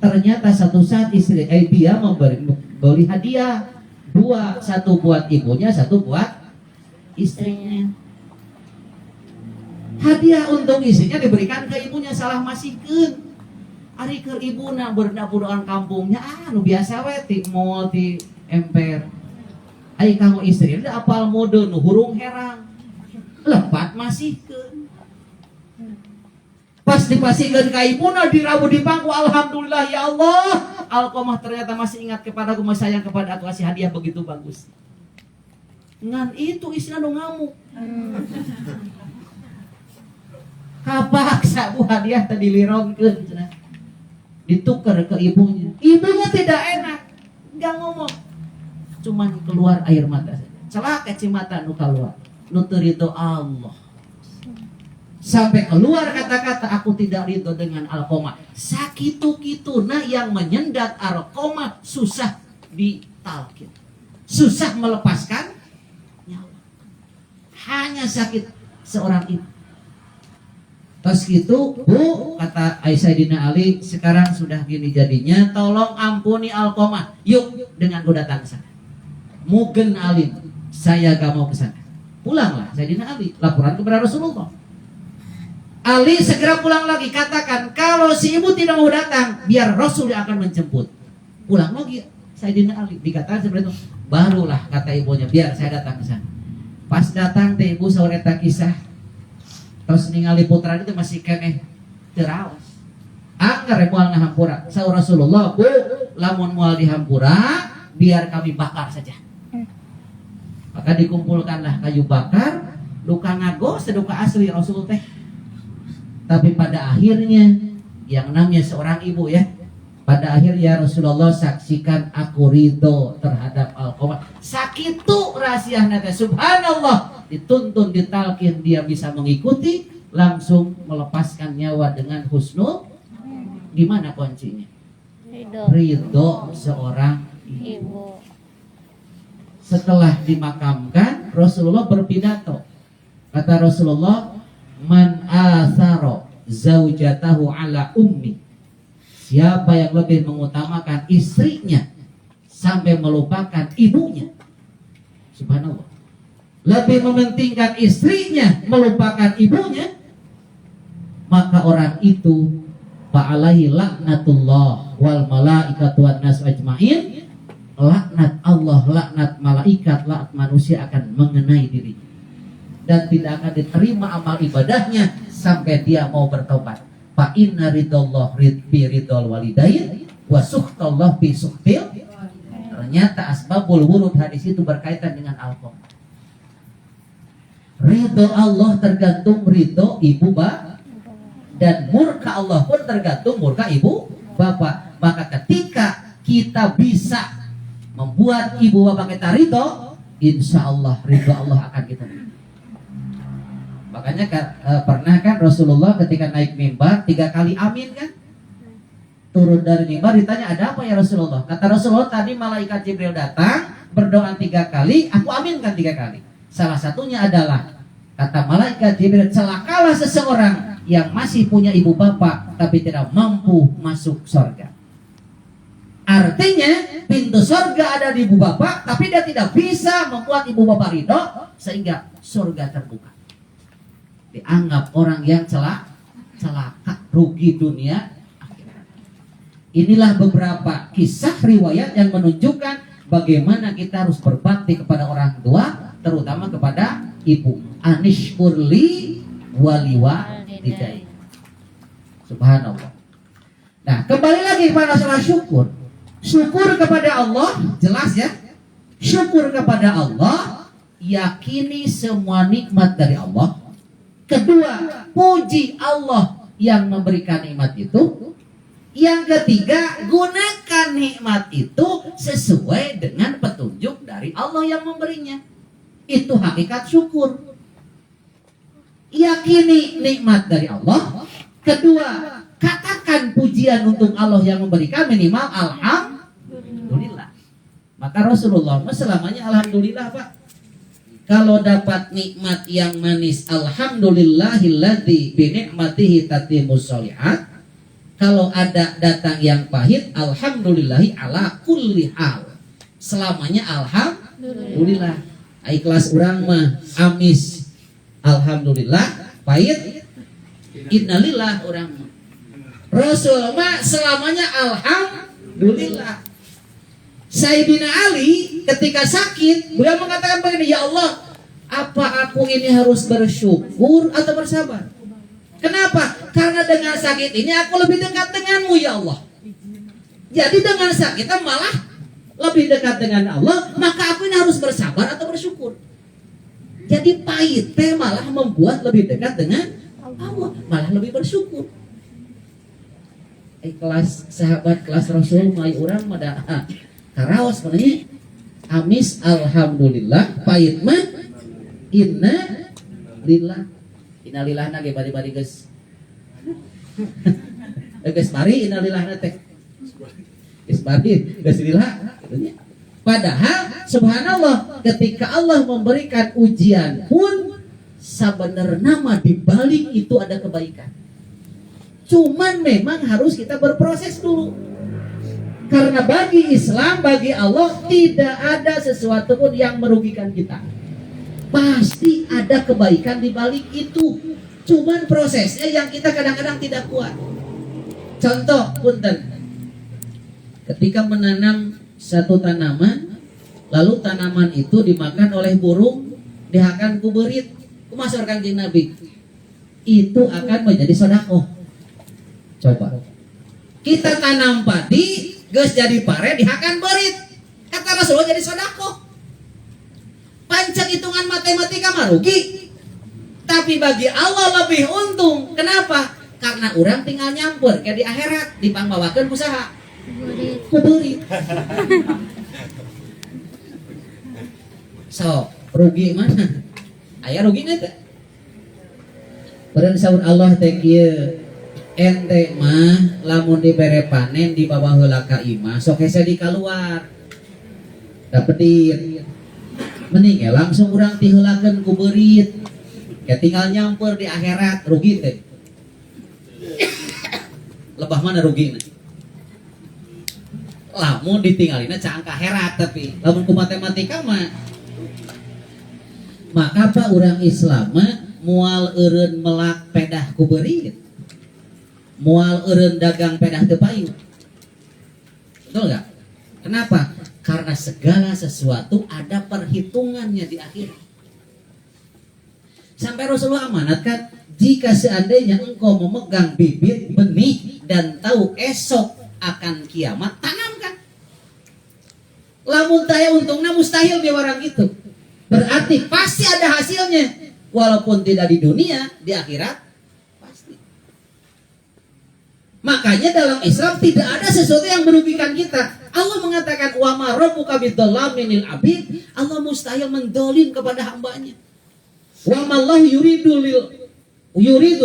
G: Ternyata satu saat dia beli hadiah 2, 1 buat ibunya, 1 buat istrinya. Hadiah untuk istrinya diberikan ke ibunya, salah masihkeun. Ari ke ibuna berdapuran kampungnya, nu biasa we ti mall ti emper. Ai kamu istri da apal mode nu hurung herang. Lepat masihkeun. Pas dipasihkeun ka ibuna dirawu di pangku, alhamdulillah ya Allah. Alqamah ternyata masih ingat kepadaku, masih sayang kepada aku, kasih hadiah begitu bagus. Ngan itu istrinya nu ngamuk. Kapaksa bu hadiah tadi lirongkeun cenah. Ditukar ke ibunya. Ibunya tidak enak, nggak ngomong, cuman keluar air mata saja. Celaka cimata nu keluar, nu teu ridho Allah. Sampai keluar kata-kata, aku tidak ridho dengan Alqamah. Sakitu-kituna yang menyendat Alqamah susah ditalkin, susah melepaskan nyawa. Hanya sakit seorang ibu. Pas gitu, Bu, kata Sayyidina Ali, sekarang sudah gini jadinya, tolong ampuni Alqamah. Yuk, dengan ku datang ke sana. Mugen alim, saya gak mau ke sana. Pulanglah Sayyidina Ali, laporan kepada Rasulullah. Ali segera pulang lagi, katakan kalau si ibu tidak mau datang, biar Rasul yang akan menjemput. Pulang lagi Sayyidina Ali, dikatakan seperti itu. Barulah kata ibunya, biar saya datang ke sana. Pas datang teh ibu sore tak kisah. Terus ningali putra itu masih keneh terawas. Angger moal ngahampura. Saur Rasulullah, Bu, lamun moal dihampura, biar kami bakar saja. Maka dikumpulkanlah kayu bakar, luka ngago seduka asli Rasul teh. Tapi pada akhirnya, yang namanya seorang ibu ya, pada akhirnya Rasulullah saksikan aku ridho terhadap Alqamah. Sakitu rahasia nate, subhanallah. Dituntun, ditalkin, dia bisa mengikuti, langsung melepaskan nyawa dengan husnul. Gimana kuncinya? Ridho seorang ibu. Setelah dimakamkan, Rasulullah berpidato. Kata Rasulullah, man asaro zaujatahu ala ummi. Siapa yang lebih mengutamakan istrinya sampai melupakan ibunya, subhanallah, lebih mementingkan istrinya melupakan ibunya, maka orang itu fa'alaihi laknatullah wal malaikatu wan nas ajmain. Laknat Allah, laknat malaikat, laknat manusia akan mengenai dirinya dan tidak akan diterima amal ibadahnya sampai dia mau bertobat. Fa inna ridallah fi ridal walidain wa sukhtallah fi sukhtil. Ternyata asbabul wurud hadis itu berkaitan dengan Alqamah. Ridho Allah tergantung ridho ibu bapak, dan murka Allah pun tergantung murka ibu bapak. Maka ketika kita bisa membuat ibu bapak kita ridho, insya Allah ridho Allah akan kita beri. Makanya pernah kan Rasulullah ketika naik mimbar 3 kali amin kan, turun dari mimbar ditanya ada apa ya Rasulullah. Kata Rasulullah, tadi malaikat Jibril datang berdoa 3 kali, aku aminkan 3 kali. Salah satunya adalah, kata malaikat Jibril, celakalah seseorang yang masih punya ibu bapak tapi tidak mampu masuk surga. Artinya pintu surga ada di ibu bapak, tapi dia tidak bisa membuat ibu bapak ridho sehingga surga terbuka. Dianggap orang yang celaka, rugi dunia akhirat. Inilah beberapa kisah riwayat yang menunjukkan bagaimana kita harus berbakti kepada orang tua, terutama kepada ibu. Anishkurli waliwalidayya. Subhanallah. Nah, kembali lagi kepada masalah syukur. Syukur kepada Allah, jelas ya. Syukur kepada Allah, yakini semua nikmat dari Allah. Kedua, puji Allah yang memberikan nikmat itu. Yang ketiga, gunakan nikmat itu sesuai dengan petunjuk dari Allah yang memberinya. Itu hakikat syukur. Yakini nikmat dari Allah. Kedua, katakan pujian untuk Allah yang memberikan, minimal alhamdulillah. Maka Rasulullah selamanya alhamdulillah, Pak. Kalau dapat nikmat yang manis, alhamdulillahilladzi bi ni'matihi tatimmus sholihat. Kalau ada datang yang pahit, alhamdulillahi ala kulli hal. Selamanya alhamdulillah. Ai kelas urang mah amis alhamdulillah, pahit innalillah urang mah. Rasul mah selamanya alhamdulillah. Sayyidina Ali ketika sakit, beliau mengatakan begini, ya Allah, apa aku ini harus bersyukur atau bersabar? Kenapa? Karena dengan sakit ini aku lebih dekat denganmu ya Allah. Jadi dengan sakit malah lebih dekat dengan Allah, maka aku ini harus bersabar atau bersyukur. Jadi pahit teh malah membuat lebih dekat dengan Allah, malah lebih bersyukur. Kelas sahabat kelas Rasul mai urang mada karaos mana amis alhamdulillah, pahit mah inna lillah. Inna lillah nage bari-bari geus. Geus bari inna lillah teh. Geus bari geus lillah. Padahal subhanallah ketika Allah memberikan ujian pun sebenarnya mah di balik itu ada kebaikan. Cuman memang harus kita berproses dulu. Karena bagi Islam, bagi Allah tidak ada sesuatu pun yang merugikan kita. Pasti ada kebaikan di balik itu. Cuman prosesnya yang kita kadang-kadang tidak kuat. Contoh, punten. Ketika menanam satu tanaman, lalu tanaman itu dimakan oleh burung, dihakan ku beurit, kumasor Kangjeng Nabi. Itu akan menjadi sedekah. Coba. Kita tanam padi, geus jadi pare dihakan beurit. Kata Rasulullah jadi sedekah. Pancen hitungan matematika mah rugi. Tapi bagi Allah lebih untung. Kenapa? Karena orang tinggal nyampur kayak di akhirat, dipangbawakeun usaha. Kuburit. So, rugi mana? Aya rugi teh. Beureun saur Allah teh kieu. Ente mah lamun dibere panen di bawah heula ka imah sok hese di kaluar. Dapetin. Mending ya langsung urang tiheulakeun ku beurit. Ya tinggal nyampur di akhirat rugi teh. Lebah mana rugina? Lamun ditinggalina caang ka akhirat tapi lamun ku matematika mah maka apa urang Islam mah moal eureun melak pedah ku beurit. Moal eureun dagang pedah teu payu. Betul enggak? Kenapa? Karena segala sesuatu ada perhitungannya di akhirat. Sampai Rasulullah amanatkan, jika seandainya engkau memegang bibit benih dan tahu esok akan kiamat, tanamkan. Lamun taya untungna mustahil di orang itu. Berarti pasti ada hasilnya. Walaupun tidak di dunia, di akhirat pasti. Makanya dalam Islam tidak ada sesuatu yang merugikan kita. Allah mengatakan wa ma rabbuka bidzallamin lil abid. Allah mustahil mendolim kepada hambanya. Wa ma Allah yuridu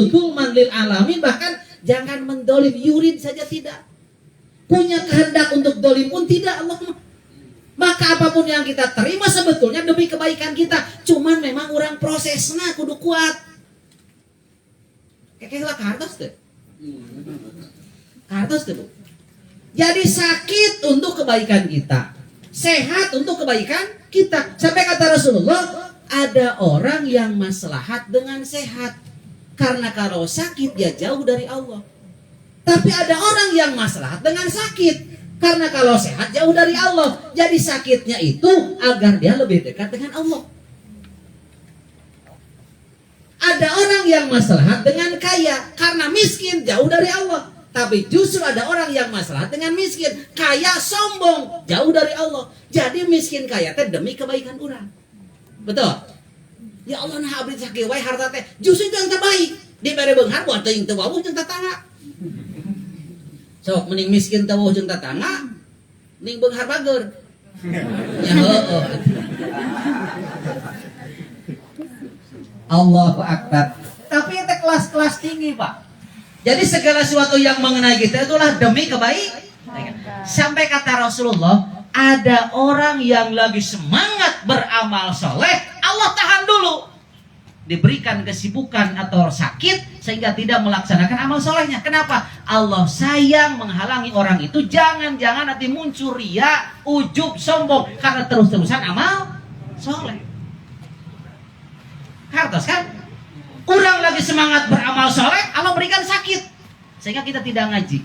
G: dzulman lil alamin. Bahkan jangan mendolim, yurid saja tidak. Punya kehendak untuk dolim pun tidak Allah. Maka apapun yang kita terima sebetulnya demi kebaikan kita. Cuman memang orang prosesnya kudu kuat. Kayak lah kartos deh. Kartos deh. Jadi sakit untuk kebaikan kita, sehat untuk kebaikan kita. Sampai kata Rasulullah, ada orang yang maslahat dengan sehat. Karena kalau sakit dia jauh dari Allah. Tapi ada orang yang maslahat dengan sakit. Karena kalau sehat jauh dari Allah. Jadi sakitnya itu agar dia lebih dekat dengan Allah. Ada orang yang maslahat dengan kaya. Karena miskin jauh dari Allah. Tapi justru ada orang yang maslahat dengan miskin. Kaya sombong jauh dari Allah. Jadi miskin kaya teh demi kebaikan orang. Betul? Ya Allah nah abdi sakit wae harta teh. Justru itu yang terbaik. Dibere beunghar buat teuing teu wawuh jeung tatangga. Sok mending miskin teu wawuh jeung tatangga, mending beunghar bager. Ya heueuh. Allahu Akbar. Tapi itu kelas-kelas tinggi, Pak. Jadi segala sesuatu yang mengenai kita itulah demi kebaikan. Sampai kata Rasulullah, ada orang yang lagi semangat beramal soleh, Allah Allah tahan dulu. Diberikan kesibukan atau sakit sehingga tidak melaksanakan amal solehnya. Kenapa? Allah sayang menghalangi orang itu. Jangan-jangan nanti muncul ria, ujub, sombong karena terus-terusan amal soleh. Hartos kan? Kurang lagi semangat beramal soleh, Allah berikan sakit sehingga kita tidak ngaji,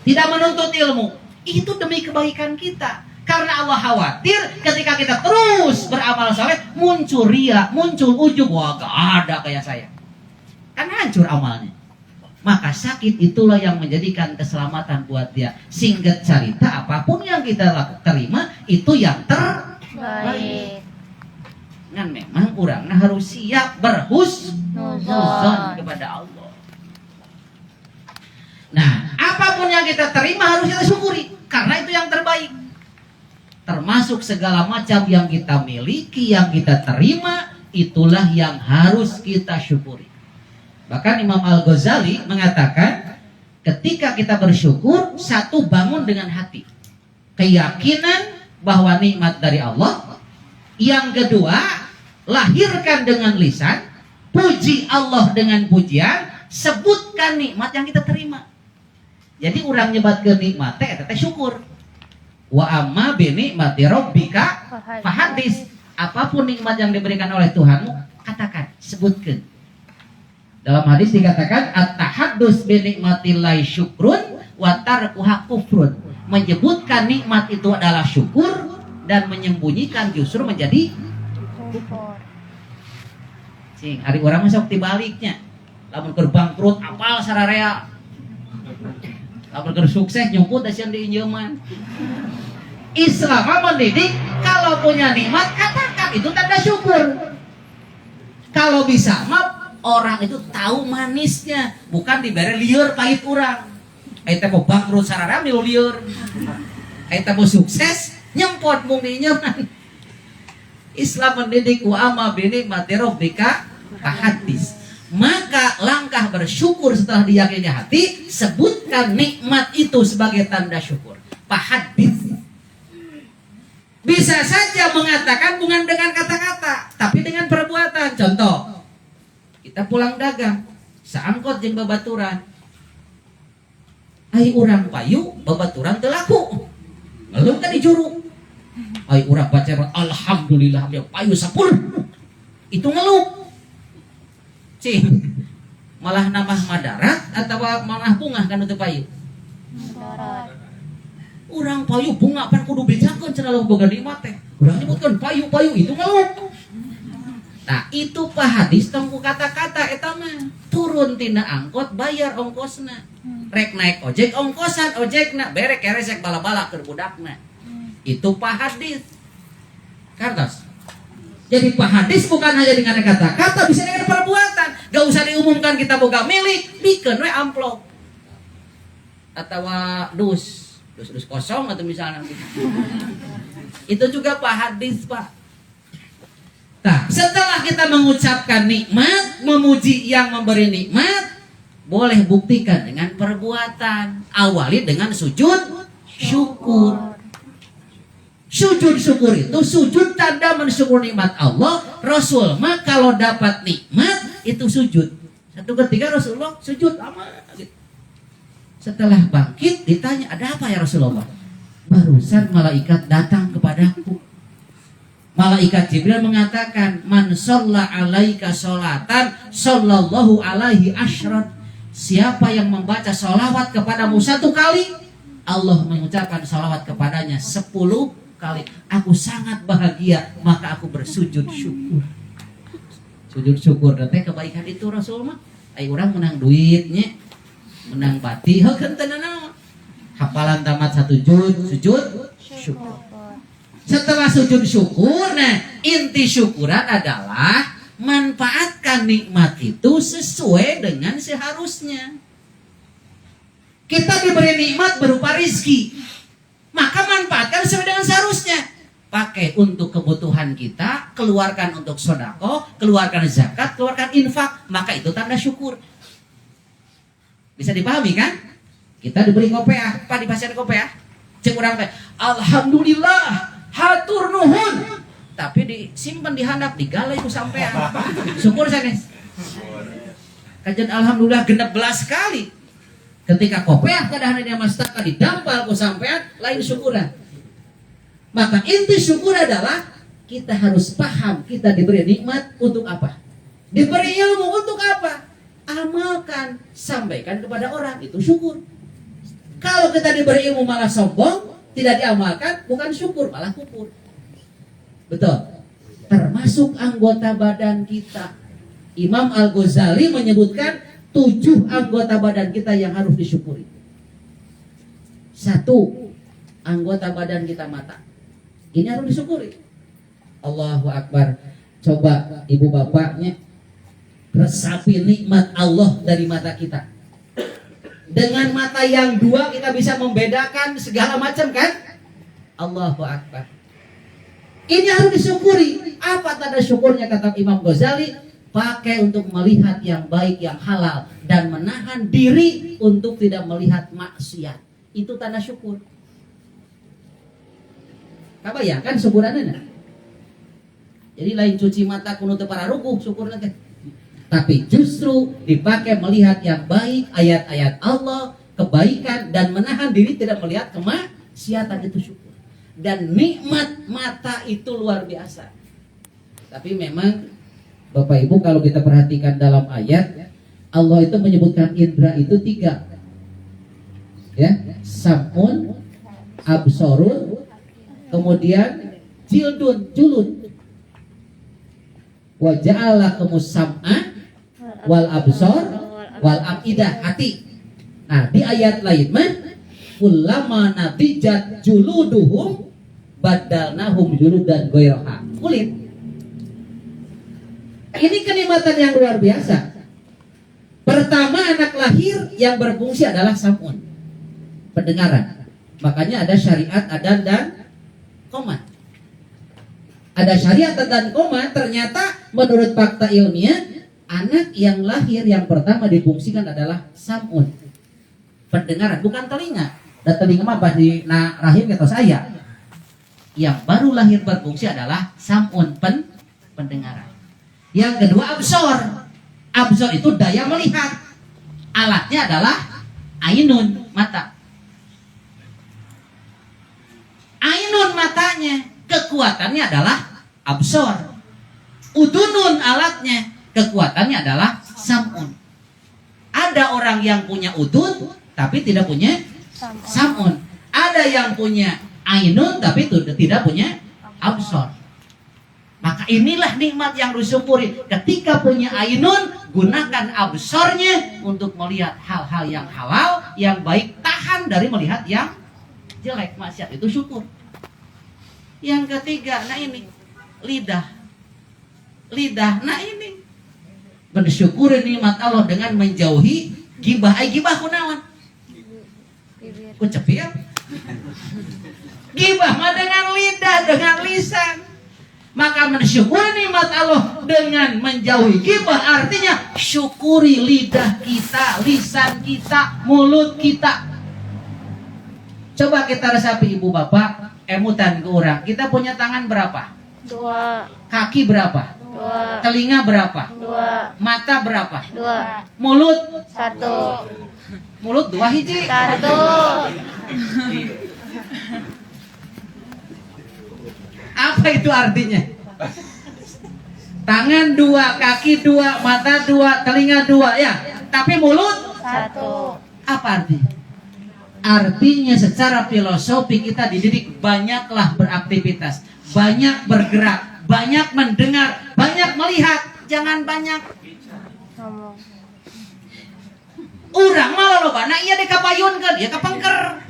G: tidak menuntut ilmu. Itu demi kebaikan kita. Karena Allah khawatir ketika kita terus beramal soleh, muncul ria, muncul ujub, wah gak ada kayak saya, kan hancur amalnya. Maka sakit itulah yang menjadikan keselamatan buat dia. Singkat cerita, apapun yang kita terima itu yang terbaik. Kan memang orangnya harus siap berhusnuzon kepada Allah. Nah, apapun yang kita terima harus kita syukuri, karena itu yang terbaik. Termasuk segala macam yang kita miliki, yang kita terima, itulah yang harus kita syukuri. Bahkan Imam Al-Ghazali mengatakan, ketika kita bersyukur, satu, bangun dengan hati, keyakinan bahwa nikmat dari Allah. Yang kedua, lahirkan dengan lisan, puji Allah dengan pujian, sebutkan nikmat yang kita terima. Jadi orang nyebat ke nikmat teh syukur. Wa amma bi nikmati rabbika fahadis. Apapun nikmat yang diberikan oleh Tuhanmu, katakan, sebutkan. Dalam hadis dikatakan at-tahaddus bi nikmatillahi syukrun wa tarkuha kufrun. Menyebutkan nikmat itu adalah syukur dan menyembunyikan justru menjadi kufur. Cing, hari orang masuk dibaliknya. Lamun keur bangkrut apal sararea. Lamun keur sukses nyumput asian di injeman. Islam mendidik kalau punya nikmat katakan, itu tanda syukur. Kalau bisa mah orang itu tahu manisnya, bukan dibere lieur pahit urang. Aita mau bangkrut sararea milu lieur. Aita mau sukses nyempot mung di nyaman. Islam mendidik wa amma bi nikmati rabbika fahadis. Maka langkah bersyukur setelah diyakini hati, sebutkan nikmat itu sebagai tanda syukur. Fahadis. Bisa saja mengatakan bukan dengan kata-kata, tapi dengan perbuatan. Contoh, kita pulang dagang, saangkot jeung babaturan. Ai urang payu, babaturan teu laku. Ngeluh tadi juru. Ai urang baca alhamdulillah dia payu 10. Itu ngeluh. Cing. Malah nambah madarat atau malah bunga kan teu payu.
A: Madarat.
G: Urang payu bunga pan kudu bejakeun cenah lo boga nikmat teh. Urang nyebutkeun payu-payu itu ngeluh. Nah, itu Pak hadis tong ku kata-kata eta mah. Turun tina angkot bayar ongkosna. Rek naik ojek ongkosan ojekna bere keresek bala-bala keur budakna. Itu Pak hadis. Kartos. Jadi Pak hadis bukan hanya dengan kata-kata, bisa dengan perbuatan. Gak usah diumumkan kita boga milik, bikeun we amplop. Atawa dus kosong atau misalnya itu juga Pak hadis Pak. Nah, setelah kita mengucapkan nikmat, memuji yang memberi nikmat, boleh buktikan dengan perbuatan. Awali dengan sujud syukur. Sujud syukur itu sujud tanda mensyukur nikmat Allah. Rasul mah kalau dapat nikmat itu sujud. Satu ketika Rasulullah sujud lama gitu. Setelah bangkit ditanya, ada apa ya Rasulullah? Barusan malaikat datang kepadaku. Malaikat Jibril mengatakan, man shalla alaika sholatan sallallahu alaihi asyrat. Siapa yang membaca sholawat kepadamu 1 kali, Allah mengucapkan sholawat kepadanya 10 kali. Aku sangat bahagia, maka aku bersujud syukur. Sujud syukur dan kebaikan itu Rasul mah. Ai urang menang duitnya, menang bati, heukeun teu naon. Hafalan tamat 1 juz, sujud syukur. Setelah sujud syukur, nah inti syukuran adalah manfaatkan nikmat itu sesuai dengan seharusnya. Kita diberi nikmat berupa rizki, maka manfaatkan sesuai dengan seharusnya. Pakai untuk kebutuhan kita, keluarkan untuk sedekah, keluarkan zakat, keluarkan infak, maka itu tanda syukur. Bisa dipahami kan? Kita diberi kopiah, Pak di pasien kopiah. Cek urang teh, alhamdulillah, hatur nuhun. tapi disimpan di handap, digalai ku sampean. Syukur sanes. Kajian alhamdulillah genep belas kali. Ketika kopiah kadang dia mastaka didampal ku sampean, lain syukuran. Maka inti syukur adalah kita harus paham kita diberi nikmat untuk apa? Diberi ilmu untuk apa? Amalkan, sampaikan kepada orang, itu syukur. Kalau kita diberi ilmu malah sombong, tidak diamalkan, bukan syukur, malah kufur. Betul. Termasuk anggota badan kita. Imam Al-Ghazali menyebutkan 7 anggota badan kita yang harus disyukuri. 1, anggota badan kita mata. Ini harus disyukuri. Allahu Akbar. Coba ibu bapaknya resapi nikmat Allah dari mata kita. Dengan mata yang 2 kita bisa membedakan segala macam kan? Allahu Akbar. Ini harus disyukuri. Apa tanda syukurnya kata Imam Ghazali? Pakai untuk melihat yang baik, yang halal, dan menahan diri untuk tidak melihat maksiat. Itu tanda syukur. Apa ya kan syukurannya? Jadi lain cuci mata kuno teu pararukuh syukurna teh. Tapi justru dipakai melihat yang baik, ayat-ayat Allah, kebaikan, dan menahan diri tidak melihat kemaksiatan, itu syukur. Dan nikmat mata itu luar biasa. Tapi memang Bapak Ibu kalau kita perhatikan dalam ayat, Allah itu menyebutkan indra itu 3. Ya, samun, absorun, kemudian jildun, julud. Wa ja'alakumus sam'a wal absor wal afidah, hati. Nah, di ayat lain mah kullama natijat juluduhum badalnahum juludan ghairaha, kulit. Ini kenikmatan yang luar biasa. Pertama, anak lahir yang berfungsi adalah samun, pendengaran. Makanya ada syariat adan dan qomat. Ada syariat dan qomat, ternyata menurut fakta ilmiah anak yang lahir yang pertama difungsikan adalah samun, pendengaran, bukan telinga. Dan telinga mah pas di rahim kata saya. Yang baru lahir berfungsi adalah samun, pendengaran. Yang kedua absor. Absor itu daya melihat. Alatnya adalah ainun, mata. Ainun matanya, kekuatannya adalah absor. Udunun alatnya, kekuatannya adalah samun. Ada orang yang punya udun tapi tidak punya samun. Ada yang punya ainun tapi tidak punya absor. Maka inilah nikmat yang disyukuri. Ketika punya ainun, gunakan absornya untuk melihat hal-hal yang halal, yang baik, tahan dari melihat yang jelek, maksiat, itu syukur. Yang ketiga, nah ini lidah. Lidah, nah ini bersyukuri nikmat Allah dengan menjauhi gibah. Gibah kunaon? Ku cepil. Gibah mah dengan lidah, dengan lisan. Maka mensyukuri nikmat Allah dengan menjauhi gibah, artinya syukuri lidah kita, lisan kita, mulut kita. Coba kita resapi ibu bapak, emutan ke orang. Kita punya tangan berapa?
A: 2.
G: Kaki berapa?
A: 2.
G: Telinga berapa?
A: 2.
G: Mata berapa?
A: 2.
G: Mulut?
A: 1.
G: Mulut 2 hiji.
A: 1.
G: Apa itu artinya? Tangan 2, kaki 2, mata 2, telinga 2 ya. Tapi mulut
A: 1.
G: apa artinya? Artinya secara filosofi kita dididik banyaklah beraktivitas, banyak bergerak, banyak mendengar, banyak melihat, jangan banyak
A: Ngomong.
G: urang malah loba. Nah iya dikapayunkeun, dia kapengker.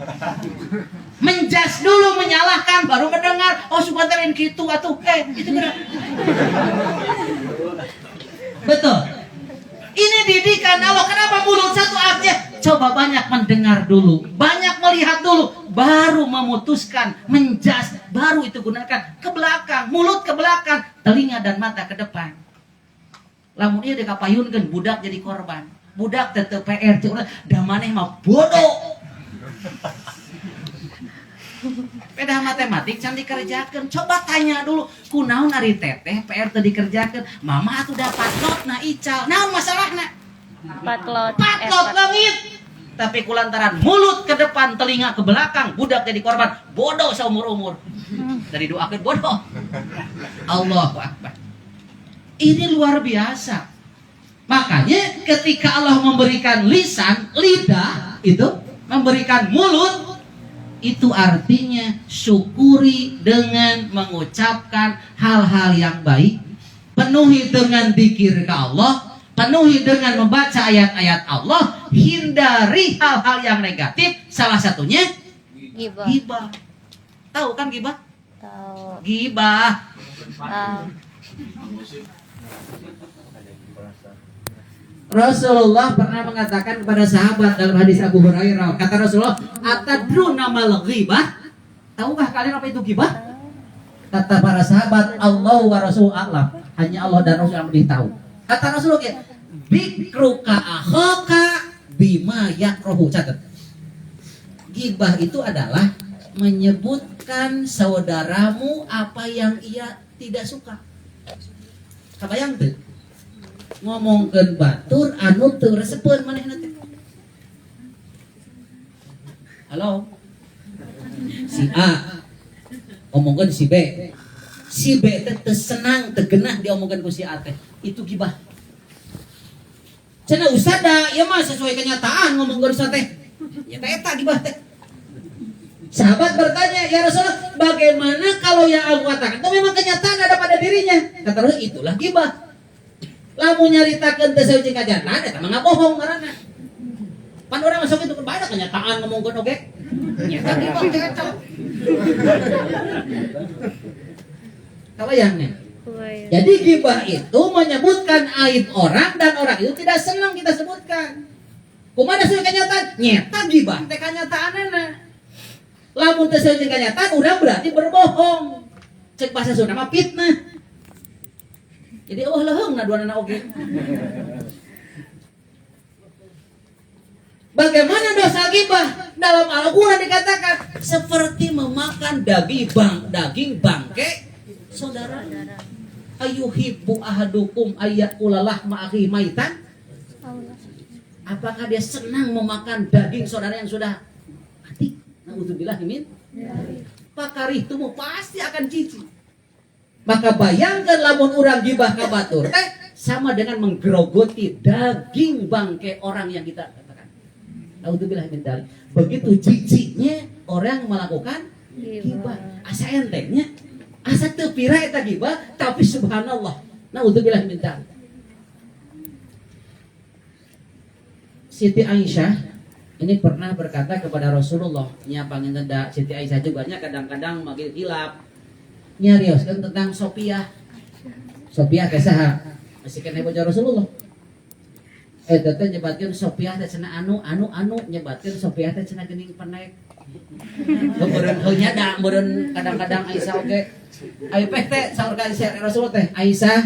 G: Menjas dulu, menyalahkan, baru mendengar. Oh subantarin gitu atuh. Itu gerak. Betul. Ini didikan Allah. Kenapa mulut satu aja? Coba banyak mendengar dulu, banyak melihat dulu, baru memutuskan, menjas, baru itu gunakan ke belakang, mulut ke belakang, telinga dan mata ke depan. Lamun ieu dikapayunkeun budak jadi korban. Budak tetep PR, da maneh mah bodoh. Peda matematik can dikerjakan. Coba tanya dulu, kunaon ari teteh PR teu dikerjakan. Mama atuh dapat lot na ical. Naon masalahna?
A: Patlot.
G: Patlot langit. Tapi kulantaran mulut ke depan, telinga ke belakang, budak jadi korban, bodoh seumur-umur. Dari doakeun bodoh. Allahu Akbar. Ini luar biasa. Makanya ketika Allah memberikan lisan, lidah itu, memberikan mulut, itu artinya syukuri dengan mengucapkan hal-hal yang baik, penuhi dengan zikir ke Allah, penuhi dengan membaca ayat-ayat Allah, hindari hal-hal yang negatif, salah satunya
A: Gibah.
G: gibah. Tahu kan gibah?
A: Tahu.
G: Gibah. Rasulullah pernah mengatakan kepada sahabat dalam hadis Abu Hurairah, kata Rasulullah, "Atadruna mal ghibah?" Tahukah kalian apa itu ghibah? Kata para sahabat, Allah wa Rasul a'lam. Hanya Allah dan Rasul yang lebih tahu. Kata Rasulullah, "Bikruka akhaka bima yakrahu." Catat. Ghibah itu adalah menyebutkan saudaramu apa yang ia tidak suka. Kabayang tuh? Ngomongkeun batur anu teu resepeun manehna teh. Halo. Si A ngomongkeun si B. Si B teh teu senang, teu geunah diomongkeun ku si A teh. Itu gibah. Cenah usada, ieu mah sesuai kenyataan ngomongkeun sa teh. Ya teh eta gibah teh. Sahabat bertanya, "Ya Rasulullah, bagaimana kalau yang aku katakan itu memang kenyataan ada pada dirinya?" Kata Rasul, "Itulah gibah." Lamun nyaritakeun teu sesuai kenyataan eta mah bohong ngaranna. Pan urang masuk itu banyak kenyataan ngomongkeun oge. Nyata gibah teh eta. Kabayang nih. Jadi gibah itu menyebutkan aib orang dan orang itu tidak senang kita sebutkan. Kumaha sesuai kenyataan? Nyata gibah teh kenyataanna. Lamun teu sesuai kenyataan urang berarti berbohong. Cek bahasa Sunda mah fitnah. Jadi leuheung na duanana oge. Bagaimana dosa gibah? Dalam Al-Qur'an dikatakan seperti memakan daging bangke saudara. Ayuhibbu ahadukum ayyakula lahma akhi maitan? Apakah dia senang memakan daging saudara yang sudah mati? Nauzubillah min. Pakarihtumu pasti akan jijik. Maka bayangkan lamun urang gibah ka batur teh sama dengan menggerogoti daging bangke orang yang kita katakan. Nauzubillah min dzalik. Begitu jijiknya orang melakukan gibah. Asa entengnya, asa teu pira eta gibah, tapi subhanallah. Nauzubillah min dzalik. Siti Aisyah ini pernah berkata kepada Rasulullah, nya panginten Siti Aisyah juga nya kadang-kadang makin hilap. Nyarioskeun tentang Sophia. Sophia teh saha? Masih kena bojo Rasulullah. Eta teh nyebatkeun Sophia teh cenah anu nyebatkeun Sophia teh cenah geuning penek. Beureun heunya da beureun kadang-kadang Aisyah oge. Ai peh teh saur ka Rasulullah teh, "Aisyah,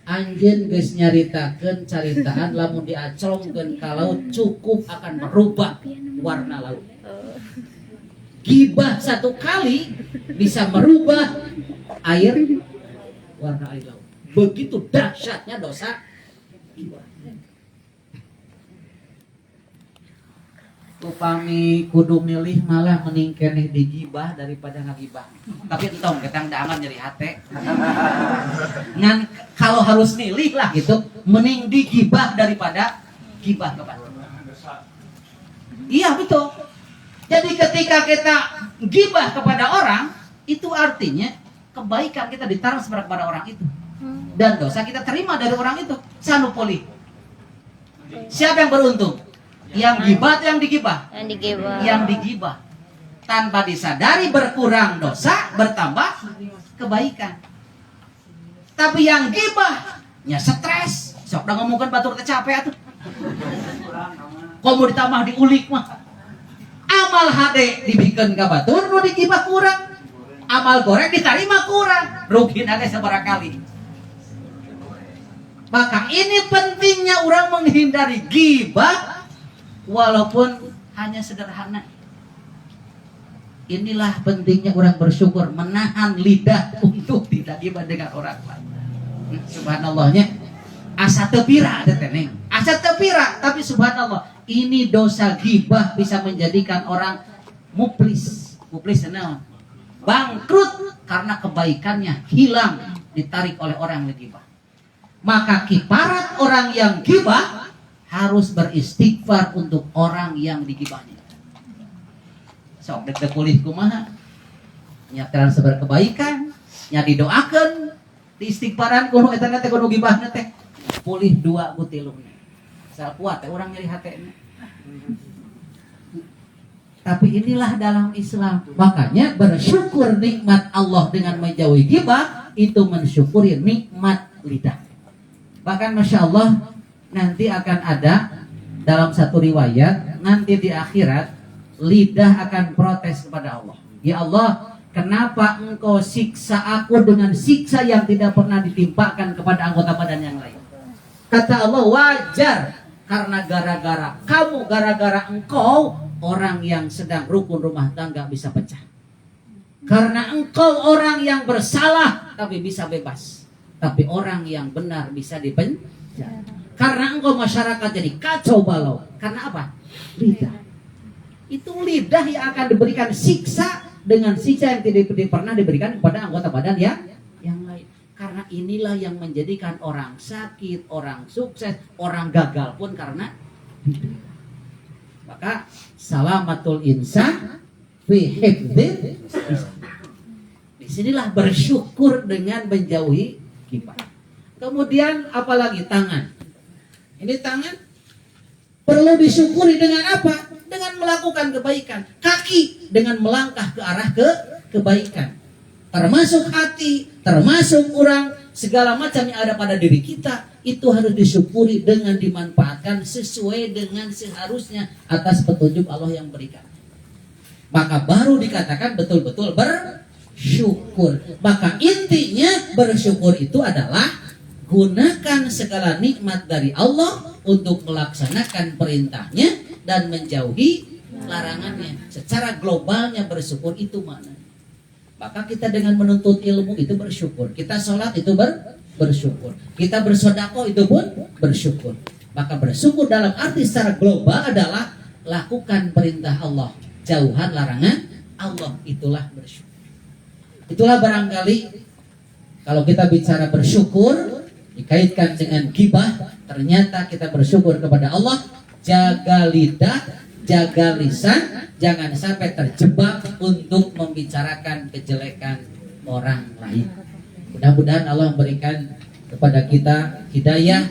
G: anjeun geus nyaritakeun caritaan lamun diaclongkeun ka laut cukup akan merubah warna laut." Gibah satu kali bisa merubah air warna air laut. Begitu dahsyatnya dosa gibah. Upami kudu milih malah mending keneh digibah daripada ngagibah. Tapi entong ketang daangan nyeri hate. Ngan kalau harus milih lah gitu, mending digibah daripada gibah kepada. Iya betul. Jadi ketika kita gibah kepada orang, itu artinya kebaikan kita ditransfer kepada orang itu. Dan dosa kita terima dari orang itu. Sanupoli. Siapa yang beruntung? Yang gibah atau yang digibah?
A: Yang digibah.
G: Yang digibah. Tanpa disadari berkurang dosa, bertambah kebaikan. Tapi yang gibah, nya stres. Sok udah ngomongkan batur teh capek atuh. Komo ditambah diulik mah. Amal hade dibikin ka batur nu digibah kurang. Amal goreng diterima kurang. Rugi nage sabaraha kali. Maka ini pentingnya orang menghindari gibah walaupun hanya sederhana. Inilah pentingnya orang bersyukur, menahan lidah untuk tidak gibah dengan orang lain. Subhanallahnya, asa tepira ada teneng, asa tepira, tapi subhanallah, ini dosa gibah bisa menjadikan orang muplis, naon? Bangkrut karena kebaikannya hilang, ditarik oleh orang yang gibah. Maka kiparat orang yang gibah harus beristighfar untuk orang yang digibahnya. Sok dek pulih kumaha, nya transfer kebaikan, nya didoakeun, diistighfaran kuno eta teh kuno gibahna teh pulih 2 ku 3. Sal kuat teh urang nyeri hatena. Tapi inilah dalam Islam. Makanya bersyukur nikmat Allah dengan menjauhi gibah itu mensyukuri nikmat lidah. Bahkan Masya Allah nanti akan ada dalam satu riwayat, nanti di akhirat lidah akan protes kepada Allah. Ya Allah, kenapa engkau siksa aku dengan siksa yang tidak pernah ditimpakan kepada anggota badan yang lain? Kata Allah, wajar, karena gara-gara kamu, gara-gara engkau, orang yang sedang rukun rumah tangga bisa pecah. Karena engkau orang yang bersalah tapi bisa bebas, tapi orang yang benar bisa dipenjara. Karena engkau masyarakat jadi kacau balau. Karena apa? Lidah. Itu lidah yang akan diberikan siksa dengan siksa yang tidak pernah diberikan kepada anggota badan yang lain. Karena inilah yang menjadikan orang sakit, orang sukses, orang gagal pun karena lidah. Maka salamatul insan fi hifdzil. Disinilah bersyukur dengan menjauhi gibah. Kemudian apalagi tangan. Ini tangan perlu disyukuri dengan apa? Dengan melakukan kebaikan. Kaki dengan melangkah ke arah kebaikan. Termasuk hati, termasuk orang, segala macam yang ada pada diri kita itu harus disyukuri dengan dimanfaatkan sesuai dengan seharusnya atas petunjuk Allah yang berikan. Maka baru dikatakan betul-betul bersyukur. Maka intinya bersyukur itu adalah gunakan segala nikmat dari Allah untuk melaksanakan perintahnya dan menjauhi larangannya. Secara globalnya bersyukur itu mana? Maka kita dengan menuntut ilmu itu bersyukur. Kita sholat itu bersyukur. Kita bersedekah itu pun bersyukur. Maka bersyukur dalam arti secara global adalah lakukan perintah Allah, jauhan larangan Allah, itulah bersyukur. Itulah barangkali kalau kita bicara bersyukur dikaitkan dengan gibah, ternyata kita bersyukur kepada Allah. Jaga lidah, jaga lisan, jangan sampai terjebak untuk membicarakan kejelekan orang lain. Mudah-mudahan Allah memberikan kepada kita hidayah,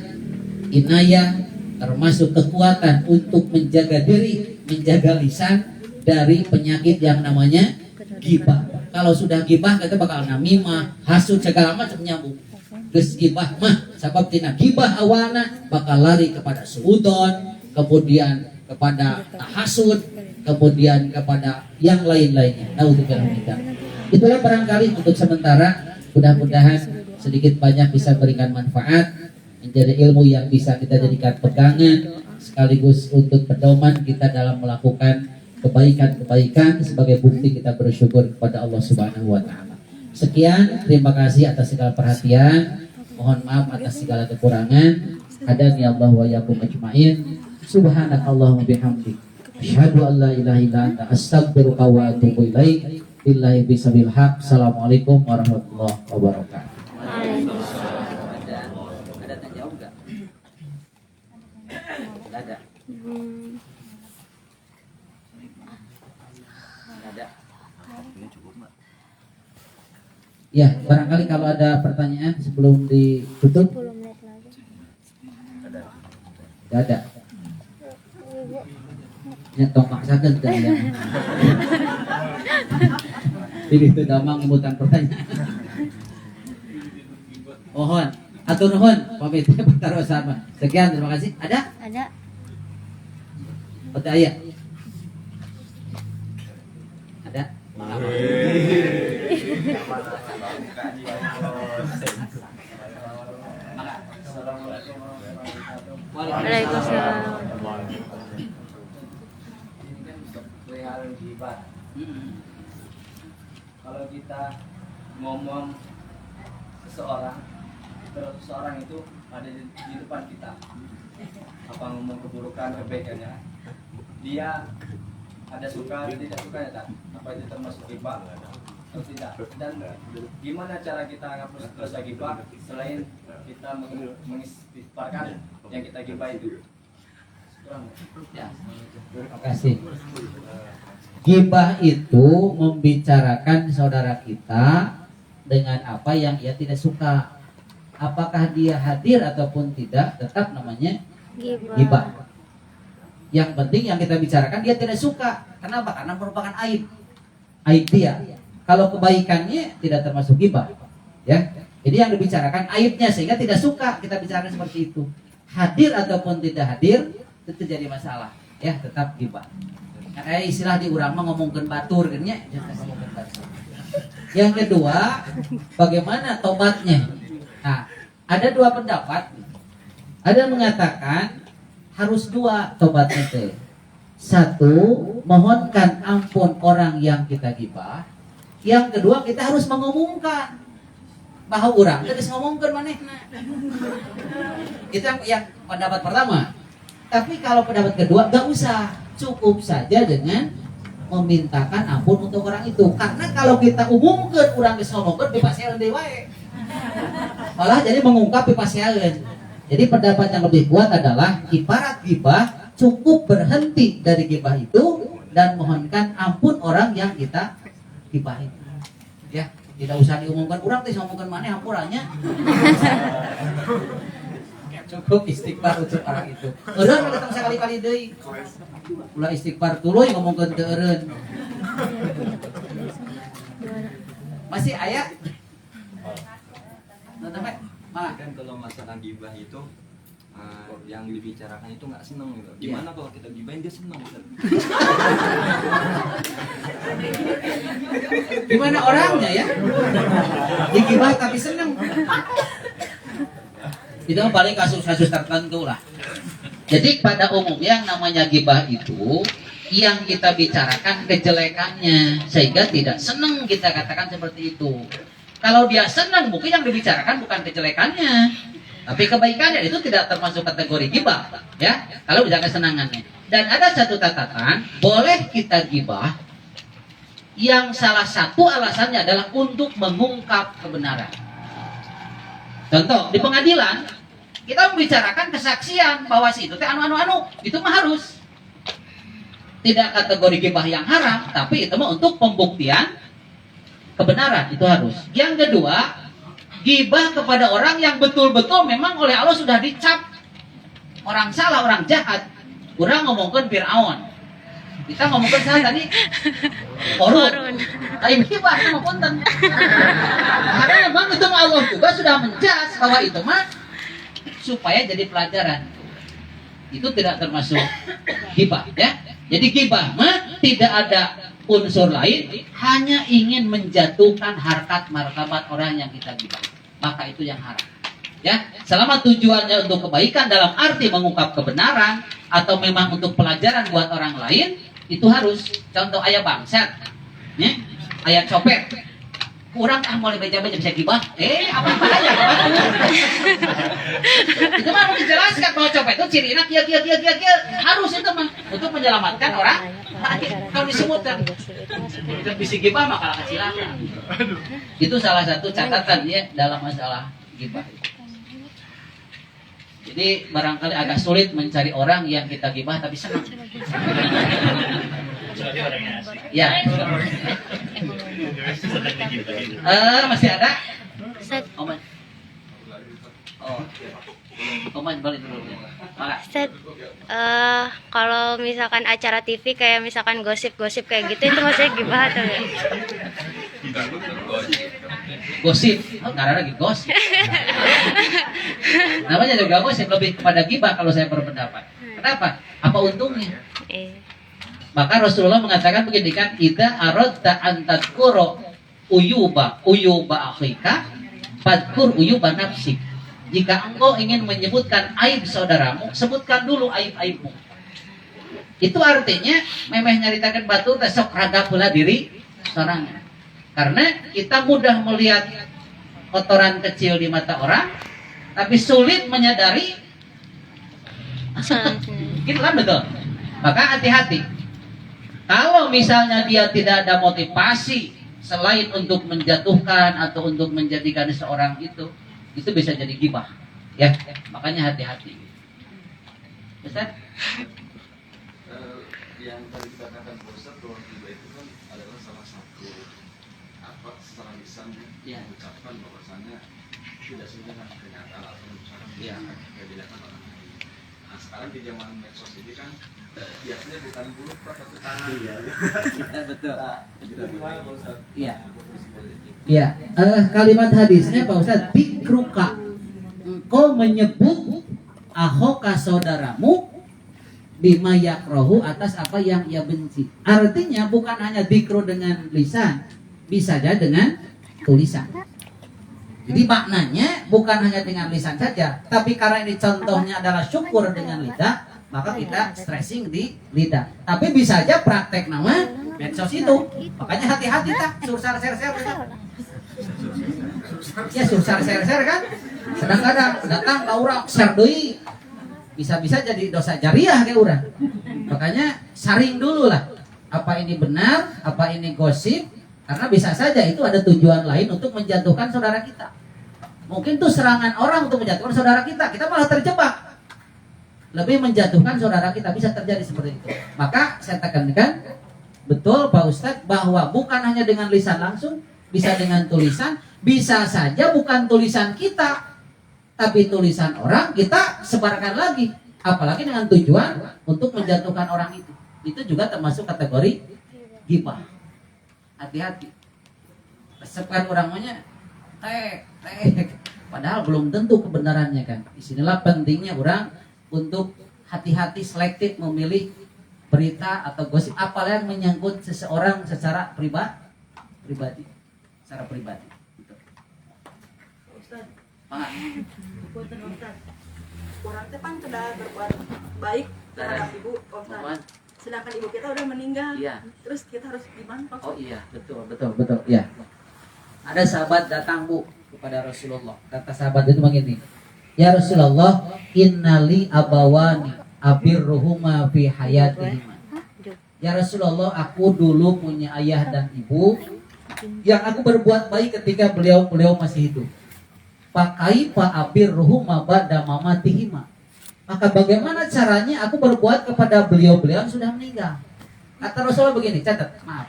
G: inayah, termasuk kekuatan untuk menjaga diri, menjaga lisan dari penyakit yang namanya gibah. Kalau sudah gibah kita bakal namimah, hasud, segala macam nyambung. Geus gibah mah sabab tina gibah awana bakal lari kepada suudon, kemudian kepada tahasud, kemudian kepada yang lain-lainnya. Naudzubillah. Itulah barangkali untuk sementara, mudah-mudahan sedikit banyak bisa berikan manfaat, menjadi ilmu yang bisa kita jadikan pegangan, sekaligus untuk pedoman kita dalam melakukan kebaikan-kebaikan sebagai bukti kita bersyukur kepada Allah Subhanahu wa taala. Sekian, terima kasih atas segala perhatian. Mohon maaf atas segala kekurangan. Hadani Allah wa iyyakum ajmain. Subhanakallahumma bihamdik. Asyhadu an la ilaha illa anta astaghfiruka wa atubu ilaik. Billahi bisabil haq. Assalamualaikum warahmatullahi wabarakatuh. Ada tanya jawab enggak? Ada. Ada. Ya, barangkali kalau ada pertanyaan sebelum ditutup.
A: 10 menit lagi.
G: Tidak ada. Ya, tong maksakeun teh ya. Ini itu damang ngemutan pertanyaan. Mohon, atur nuhun, pamit pertaruh sama. Sekian, terima kasih. Ada?
A: Ada.
G: Ada ya? Ada?
A: Waalaikumsalam.
G: Hmm.
H: kalau kita ngomong seseorang, terus seseorang itu ada di depan kita, apa ngomong keburukan, kebaikannya, dia ada suka atau tidak sukanya, tak? Apa itu termasuk gibah atau tidak? Dan gimana cara kita menghapus dosa gibah selain kita mengistighfarkan yang kita gibah itu?
G: Ya. Terima kasih. Gibah itu membicarakan saudara kita dengan apa yang ia tidak suka. Apakah dia hadir ataupun tidak, tetap namanya gibah. Yang penting yang kita bicarakan dia tidak suka. Kenapa? Karena merupakan aib. Aib dia. Kalau kebaikannya tidak termasuk gibah. Ya. Jadi yang dibicarakan aibnya sehingga tidak suka kita bicarakan seperti itu. Hadir ataupun tidak hadir itu jadi masalah. Ya, tetap gibah. Nah, kayak istilah di urang mah ngomongkeun batur kan nya, ngomongkeun batur. Yang kedua, bagaimana tobatnya? Nah, ada dua pendapat. Ada yang mengatakan harus dua tobatnya teh. Satu, mohonkan ampun orang yang kita gibah. Yang kedua, kita harus mengumumkan bahwa orang geus ngomongkeun manehna. Itu yang pendapat pertama. Tapi kalau pendapat kedua, gak usah, cukup saja dengan memintakan ampun untuk orang itu. Karena kalau kita umumkan orang geus ngomongkeun dipasieun deui wae. Malah jadi mengungkap dipasieun. Jadi pendapat yang lebih kuat adalah ibarat gibah cukup berhenti dari gibah itu dan mohonkan ampun orang yang kita gibahin. Ya, tidak usah diumumkan orang teh ngomongkeun maneh hampurannya. Cukup istighfar untuk orang itu. Eureun datang sekali-kali deui. Ulah istighfar tuluy ngomongkeun teu eureun. Masih aya? Nanti
I: kan kalau masalah gibah itu yang dibicarakan itu nggak seneng gitu. Gimana kalau kita gibahin dia seneng gitu?
G: Gimana orangnya ya? Digibah tapi seneng. Itu paling kasus-kasus tertentu lah. Jadi pada umumnya yang namanya gibah itu yang kita bicarakan kejelekannya sehingga tidak senang kita katakan seperti itu. Kalau dia senang mungkin yang dibicarakan bukan kejelekannya, tapi kebaikannya itu tidak termasuk kategori gibah, ya. Kalau bicara kesenangannya. Dan ada satu catatan, boleh kita gibah yang salah satu alasannya adalah untuk mengungkap kebenaran. Contoh di pengadilan kita membicarakan kesaksian bahwa si itu teh anu itu mah harus tidak kategori gibah yang haram, tapi itu mah untuk pembuktian kebenaran itu harus. Yang kedua, gibah kepada orang yang betul-betul memang oleh Allah sudah dicap orang salah, orang jahat. Urang ngomongkeun Firaun. Kita ngomongkeun salah tadi Korun. Lain gibah sama punten. Karena memang itu Allah juga sudah menjas bahwa itu mah supaya jadi pelajaran. Itu tidak termasuk gibah, ya. Jadi gibah mah tidak ada unsur lain, hanya ingin menjatuhkan harkat martabat orang yang kita gibah. Maka itu yang haram. Ya, selama tujuannya untuk kebaikan dalam arti mengungkap kebenaran atau memang untuk pelajaran buat orang lain, itu harus. Contoh ayat bangsat, ya, ayat copet. Kurang mau beja-beja bisa gibah. Apa bahaya itu mah harus dijelaskan bahwa copet itu cirinya kia harus itu mah untuk menyelamatkan orang. Kalau disebutkan itu bisa gibah maka kecelakaan. Itu salah satu catatan ya dalam masalah gibah. Jadi barangkali agak sulit mencari orang yang kita gibah tapi senang. Ya. Masih ada? Oman. Oman balik dulu.
A: Ustaz, kalau misalkan acara TV kayak misalkan gosip-gosip kayak gitu itu maksudnya gibah atau enggak?
G: Gosip, karena lagi gosip. Namanya juga gosip, lebih kepada gibah kalau saya berpendapat. Kenapa? Apa untungnya? Maka Rasulullah mengatakan begini kan, idza aradta an tadhkura uyuba akhika fadhkur uyuba nafsik. Jika engkau ingin menyebutkan aib saudaramu, sebutkan dulu aib-aibmu. Itu artinya memeh nyaritakeun batur teh sok ragap heula diri sorangan. Karena kita mudah melihat kotoran kecil di mata orang, tapi sulit menyadari. Gitu kan, betul? Maka hati-hati. Kalau misalnya dia tidak ada motivasi selain untuk menjatuhkan atau untuk menjadikan seorang itu bisa jadi gibah. Ya, makanya hati-hati. Ustaz?
I: Yang tadi dikatakan Ustaz bahwa riba itu kan adalah salah satu secara lisan mengucapkan bahwasanya tidak sesuai dengan kenyataan atau ucapan yang dilakukan orang lain. Nah, sekarang di zaman medsos ini kan biasanya bukan buruk tapi tangan.
G: Betul.
I: Itu gimana Pak Ustaz?
G: Iya. Iya, kalimat hadisnya Pak Ustaz, bikruka, engkau menyebut ahoka saudaramu bima yakrohu, atas apa yang ia benci. Artinya bukan hanya dikru dengan lisan, bisa saja dengan tulisan. Jadi maknanya bukan hanya dengan lisan saja, tapi karena ini contohnya adalah syukur dengan lidah, maka kita stressing di lidah. Tapi bisa aja praktek nama medsos itu. Makanya hati-hati tak sursar share-share kan. Ya sursar share-share kan. Kadang-kadang datang ke orang share deui. Bisa-bisa jadi dosa jariah kayak orang. Makanya saring dulu lah. Apa ini benar, apa ini gosip. Karena bisa saja itu ada tujuan lain untuk menjatuhkan saudara kita. Mungkin tuh serangan orang untuk menjatuhkan saudara kita. Kita malah terjebak. Lebih menjatuhkan saudara kita, bisa terjadi seperti itu. Maka saya tekankan, betul Pak Ustadz, bahwa bukan hanya dengan lisan langsung, bisa dengan tulisan, bisa saja bukan tulisan kita, tapi tulisan orang kita sebarkan lagi. Apalagi dengan tujuan untuk menjatuhkan orang itu. Itu juga termasuk kategori ghibah. Hati-hati. Resepkan orangnya, padahal belum tentu kebenarannya kan. Disinilah pentingnya orang untuk hati-hati selektif memilih berita atau gosip apalah yang menyangkut seseorang secara pribadi. Secara pribadi.
C: Ustaz,
G: Pak,
C: buatan Ustaz. Orang itu kan sudah berbuat baik terhadap ibu Ustaz. Sedangkan ibu kita udah meninggal.
G: Iya.
C: Terus kita harus gimana Pak?
G: Oh iya, betul. Ya. Ada sahabat datang Bu kepada Rasulullah. Kata sahabat itu begini, ya Rasulullah, innali abawani abirruhuma fi hayatihima. Ya Rasulullah, aku dulu punya ayah dan ibu yang aku berbuat baik ketika beliau masih hidup. Pakai pa abirruhuma ba'da mamatihima. Maka bagaimana caranya aku berbuat kepada beliau yang sudah meninggal? Kata Rasulullah begini, catat, maaf.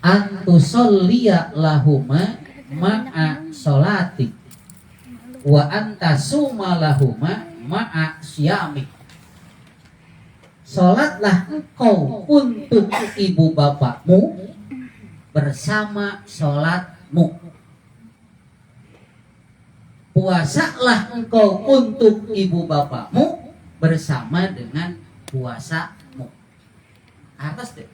G: Antusolliya lahuma ma'a sholati wa antasuma lahuma ma'a syamik. Sholatlah engkau untuk ibu bapakmu bersama sholatmu. Puasalah engkau untuk ibu bapakmu bersama dengan puasamu. Atas deh.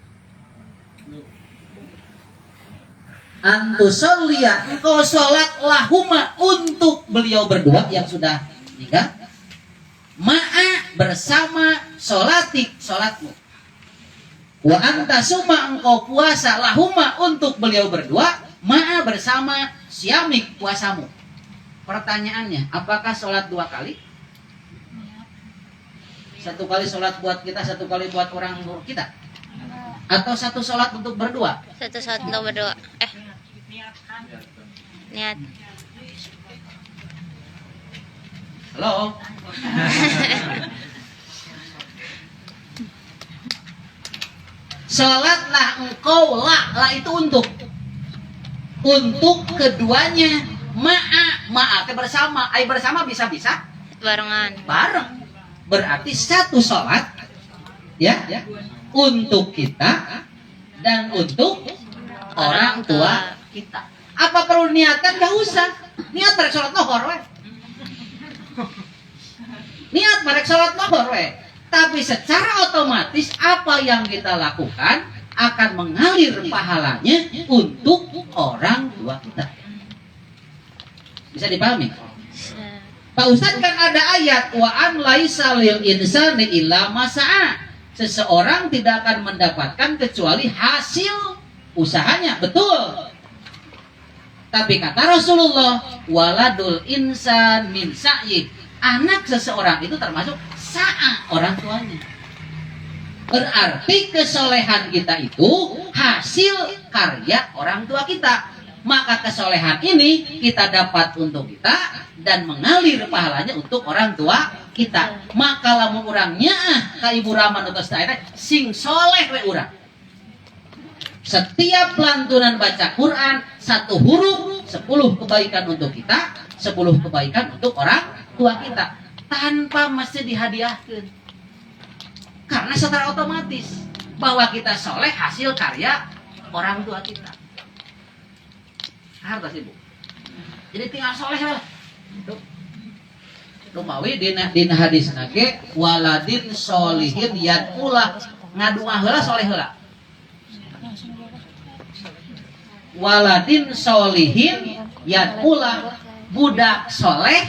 G: Antusolliya, engkau sholat lahuma untuk beliau berdua yang sudah meninggal. Ma'a bersama sholatmu. Wa antasuma, engkau puasa lahuma untuk beliau berdua. Ma'a bersama syamik, puasamu. Pertanyaannya, apakah sholat 2 kali? 1 kali sholat buat kita, 1 kali buat orang kita? Atau 1 sholat untuk berdua?
A: 1 sholat untuk berdua. Niat.
G: Halo? Sholatlah engkau, la itu untuk keduanya. Ma'a bersama. Bersama bisa-bisa
A: Barengan.
G: bareng. Berarti 1 sholat ya untuk kita dan untuk orang tua kita. Apa perlu niatan? Gak usah. Niat merek sholat lohor we. Niat merek sholat lohor we. Tapi secara otomatis apa yang kita lakukan akan mengalir pahalanya untuk orang tua kita. Bisa dipahami? Pak Ustadz, kan ada ayat wa an laisa lil insani illa ma sa'a. Seseorang tidak akan mendapatkan kecuali hasil usahanya betul. Tapi kata Rasulullah, waladul insan min sa'yi. Anak seseorang itu termasuk sa'a orang tuanya. Berarti kesolehan kita itu hasil karya orang tua kita. Maka kesolehan ini kita dapat untuk kita dan mengalir pahalanya untuk orang tua kita. Maka lamun urangnya ka Ibu Rama nugas teh sing soleh we urang. Setiap lantunan baca Quran 1 huruf 10 kebaikan untuk kita, 10 kebaikan untuk orang tua kita tanpa mesti dihadiahkan. Karena secara otomatis bahwa kita soleh hasil karya orang tua kita. Harta sih Bu. Jadi tinggal soleh lah. Lumawi dina hadis nage waladin solihin yad'ulah ngadua heula soleh heula. Waladin solihin yad'ulah budak soleh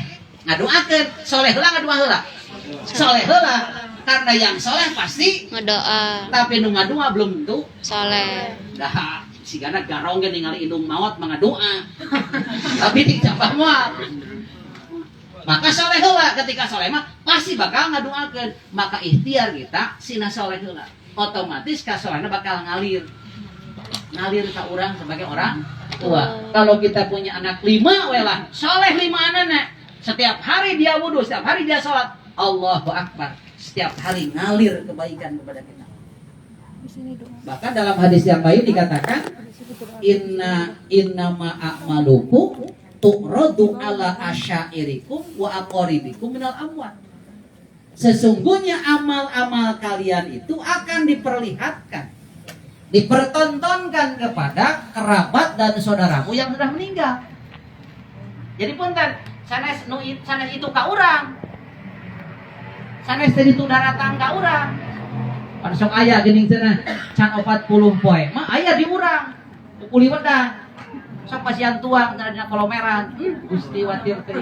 G: ngaduakeun soleh heula ngadua heula. Soleh heula karena yang soleh pasti
A: ngedoa
G: tapi nu ngadua belum tentu
A: soleh.
G: dah sigana garong ge ningali indung maot mangga doa. Tapi dicapah moal. Maka soleh heula ketika soleh mah pasti bakal ngadoakeun. Maka ikhtiar kita sina soleh heula. Otomatis ka solehna bakal ngalir. Ngalir ka urang sebagai orang tua. Kalau kita punya anak 5 we lah, soleh 5 anakna. Setiap hari dia wudu, setiap hari dia salat. Allahu Akbar. Setiap hari ngalir kebaikan kepada kita. Bahkan dalam hadis yang lain dikatakan inna ma a'malukum tu'radu ala asyairikum wa aqoribikum minal amwat. Sesungguhnya amal-amal kalian itu akan diperlihatkan, dipertontonkan kepada kerabat dan saudaramu yang sudah meninggal. Jadi punten sanes itu ka urang. Sanes itu daratan ka urang. Pan sok aya geuning cenah can 40 poe mah aya di urang kuli wedang sok pasian tuang dina kolomeran Gusti watir teh.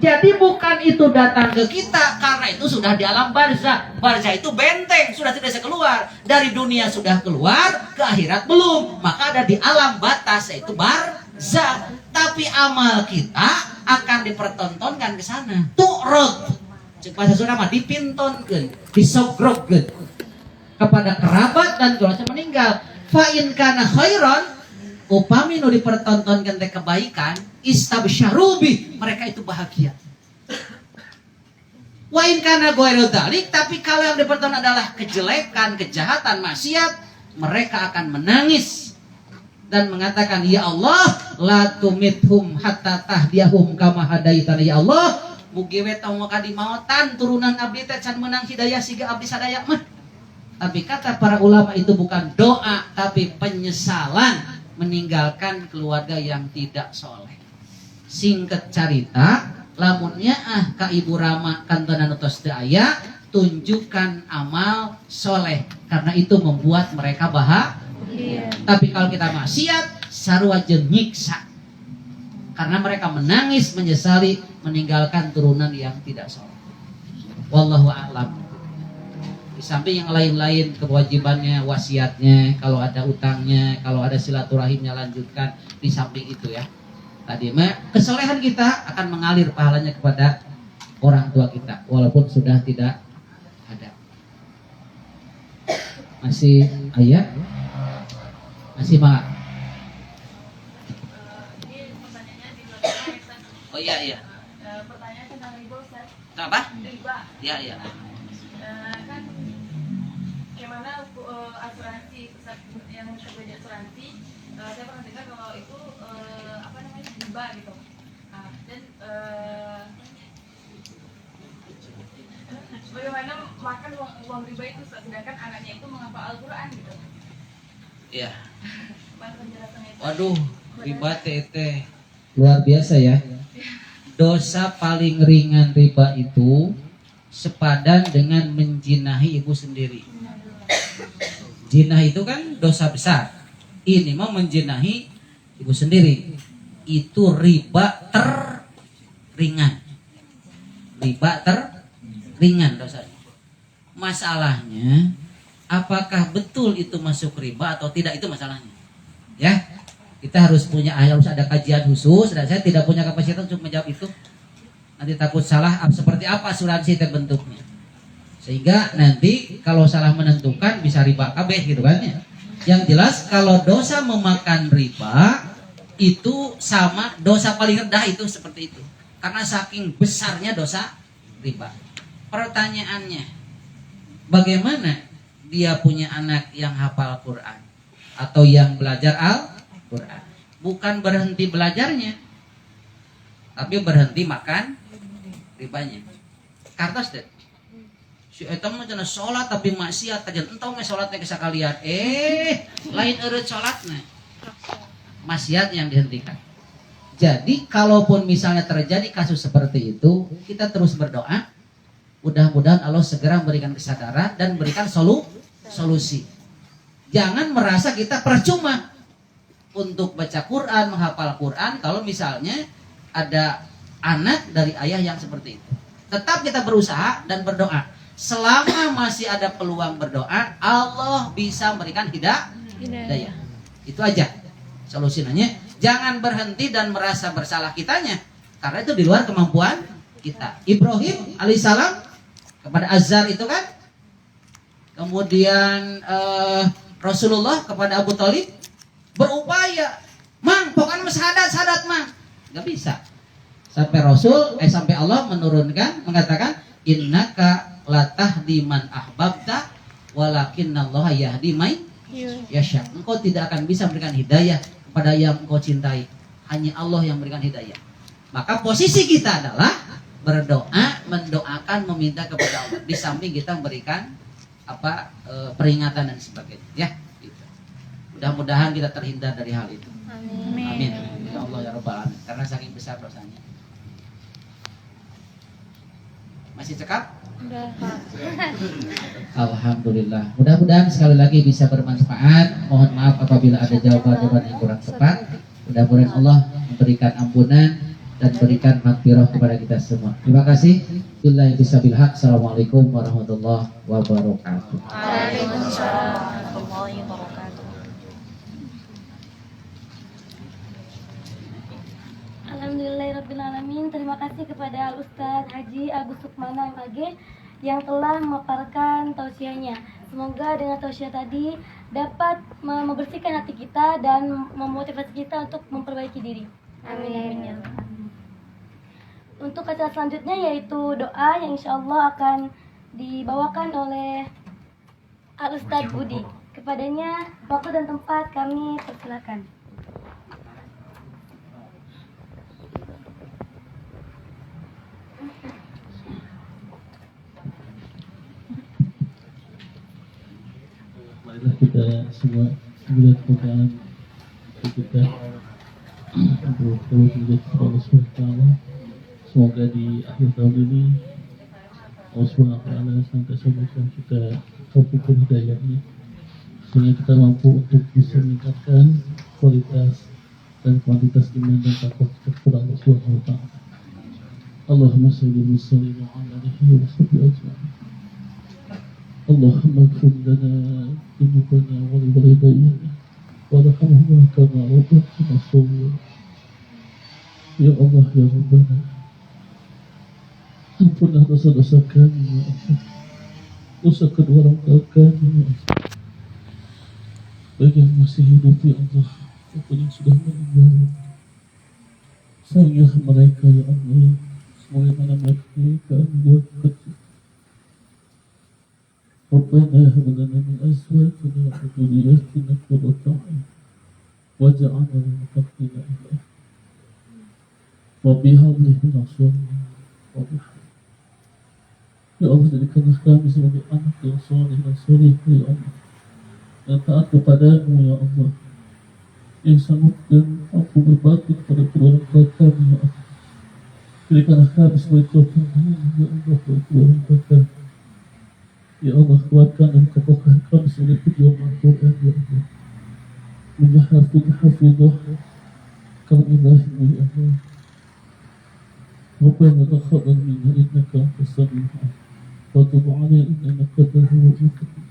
G: Jadi bukan itu datang ke kita karena itu sudah di alam barzah. Barzah itu benteng, sudah tidak bisa keluar dari dunia, sudah keluar ke akhirat belum, maka ada di alam batas yaitu barzah. Tapi amal kita akan dipertontonkan ke sana. Tu'rad cek bahasa Sunda mah dipintonkeun, disogrogkeun kepada kerabat dan keluarga meninggal. Fa in kana khairan, upami nu dipertontonkeun teh kebaikan, istabsyarubi, mereka itu bahagia. Wa in kana ghairu dzalik, tapi kalau yang dipertonton adalah kejelekan, kejahatan, maksiat, mereka akan menangis dan mengatakan, ya Allah, la tumithum hatta tahdiyahum kama hadaitana, ya Allah, mugi we tong ka di maotan turunan abdi teh can meunang hidayah siga abdi sadaya mah. Tapi kata para ulama itu bukan doa tapi penyesalan meninggalkan keluarga yang tidak soleh. Singkat cerita, lamunnya ka Ibu Rama kantonan utos teu aya, tunjukkan amal soleh karena itu membuat mereka bahagia. Tapi kalau kita maksiat sarua jeung nyiksa. Karena mereka menangis menyesali meninggalkan turunan yang tidak soleh. Wallahu a'lam. Di samping yang lain-lain kewajibannya, wasiatnya, kalau ada utangnya, kalau ada silaturahimnya lanjutkan. Di samping itu ya. Tadi mah kesolehan kita akan mengalir pahalanya kepada orang tua kita walaupun sudah tidak ada. Masih ayat? Masih Mak? Oh iya iya.
J: Pertanyaan tentang riba Ustaz.
G: Apa?
J: Riba.
G: Iya iya.
J: Kan gimana asuransi Ustaz yang terjadi asuransi, saya pernah dengar kalau itu apa namanya riba gitu. Dan bagaimana makan uang riba itu sedangkan anaknya itu menghafal Al-Qur'an gitu.
G: Iya.
J: Penjelasannya itu.
G: Waduh, riba teh luar biasa ya. Dosa paling ringan riba itu sepadan dengan menjinahi ibu sendiri. Jinah itu kan dosa besar. Ini mah menjinahi ibu sendiri. Itu riba terringan. Riba terringan dosanya. Masalahnya apakah betul itu masuk riba atau tidak, itu masalahnya. Ya, kita harus ada kajian khusus, dan saya tidak punya kapasitas untuk menjawab itu. Nanti takut salah seperti apa asuransi terbentuknya. Sehingga nanti kalau salah menentukan bisa riba kabeh gitu kan ya. Yang jelas kalau dosa memakan riba itu sama dosa paling rendah itu seperti itu. Karena saking besarnya dosa riba. Pertanyaannya, bagaimana dia punya anak yang hafal Quran atau yang belajar Al-Quran? Bukan berhenti belajarnya, tapi berhenti makan ribanya. Kartos deh. Si eta mah cenah salat tapi maksiat aja. Entau mah salatnya kesakalian. Lain eureut salatna. Maksiat yang dihentikan. Jadi kalaupun misalnya terjadi kasus seperti itu, kita terus berdoa. Mudah-mudahan Allah segera memberikan kesadaran dan memberikan solusi. Jangan merasa kita percuma untuk baca Quran, menghafal Quran kalau misalnya ada anak dari ayah yang seperti itu. Tetap kita berusaha dan berdoa. Selama masih ada peluang berdoa, Allah bisa memberikan hidayah. Itu aja solusinya. Jangan berhenti dan merasa bersalah kitanya, karena itu di luar kemampuan kita. Ibrahim alaihissalam kepada Azar itu kan, kemudian Rasulullah kepada Abu Thalib berupaya, mang pokoknya sadat mang, nggak bisa. Sampai sampai Allah menurunkan mengatakan innaka latahdi man ahbabta walakinnallaha yahdi may yasha. Engkau tidak akan bisa memberikan hidayah kepada yang engkau cintai, hanya Allah yang memberikan hidayah. Maka posisi kita adalah berdoa, mendoakan, meminta kepada Allah, di samping kita memberikan peringatan dan sebagainya, ya gitu. Mudah-mudahan kita terhindar dari hal itu. Amin. Ya Allah ya Rabbal alamin. Karena saking besar dosanya. Masih cekap?
A: Udah.
G: Alhamdulillah. Mudah-mudahan sekali lagi bisa bermanfaat. Mohon maaf apabila ada jawaban-jawaban yang kurang tepat. Mudah-mudahan Allah memberikan ampunan dan berikan maghfirah kepada kita semua. Terima kasih. Billahi bisabil haq. Assalamualaikum warahmatullahi wabarakatuh.
B: Waalaikumsalam warahmatullahi wabarakatuh. Alhamdulillahirrabbilalamin. Terima kasih kepada Al-Ustadz Haji Agus Sukmana MAG yang telah memaparkan tausiahnya. Semoga dengan tausiah tadi dapat membersihkan hati kita dan memotivasi kita untuk memperbaiki diri. Amin. Untuk acara selanjutnya yaitu doa yang insya Allah akan dibawakan oleh Al-Ustadz Budi. Kepadanya waktu dan tempat kami persilakan.
E: Marilah kita semua melihat keadaan kita untuk terus menjadi Allah SWT. Semoga di akhir tahun ini Allah SWT senantiasa memberikan kita taufik dan hidayahnya, sehingga kita mampu untuk bisa meningkatkan kualitas dan kuantitas iman dan takwa kita kepada Allah SWT. Allahumma salli wa sallim ala alihi wa sahbihi ajma'in. Allahumma ighfir lana dhunubana wa li walidayna warhamhuma kama rabbayana shaghira. Ya Allah ya Rabbana, ampunlah dosa-dosa kami ya Allah, dosa kedua orang tua kami ya Allah, baik yang masih hidup ya Allah maupun yang sudah meninggal. Sayangilah mereka ya Allah, sebagaimana mereka menjauh kecil. ربنا هب لنا من أزواجنا وذرياتنا قرة أعين واجعلنا للمتقين إماما رب هب لي من أصواتنا وارحمنا. Ya Allah, jadikanlah kami sebagai anak yang soleh dan soleh ya Allah, yang taat kepadamu ya Allah, yang sanggup dan mampu berbakti kepada kedua orang tua kami ya Allah. Jadikanlah kami sebagai contoh ya Allah bagi kedua orang tua kami. Ya Allah, kuatkan dan kokohkan kami sebagai pejuang Al-Quran ya Allah, menjahar hafidhah kalamillahi ya Allah. Rabbana taqabbal minna innaka antas samiul alim wa tub alaina innaka antat tawwabur rahim.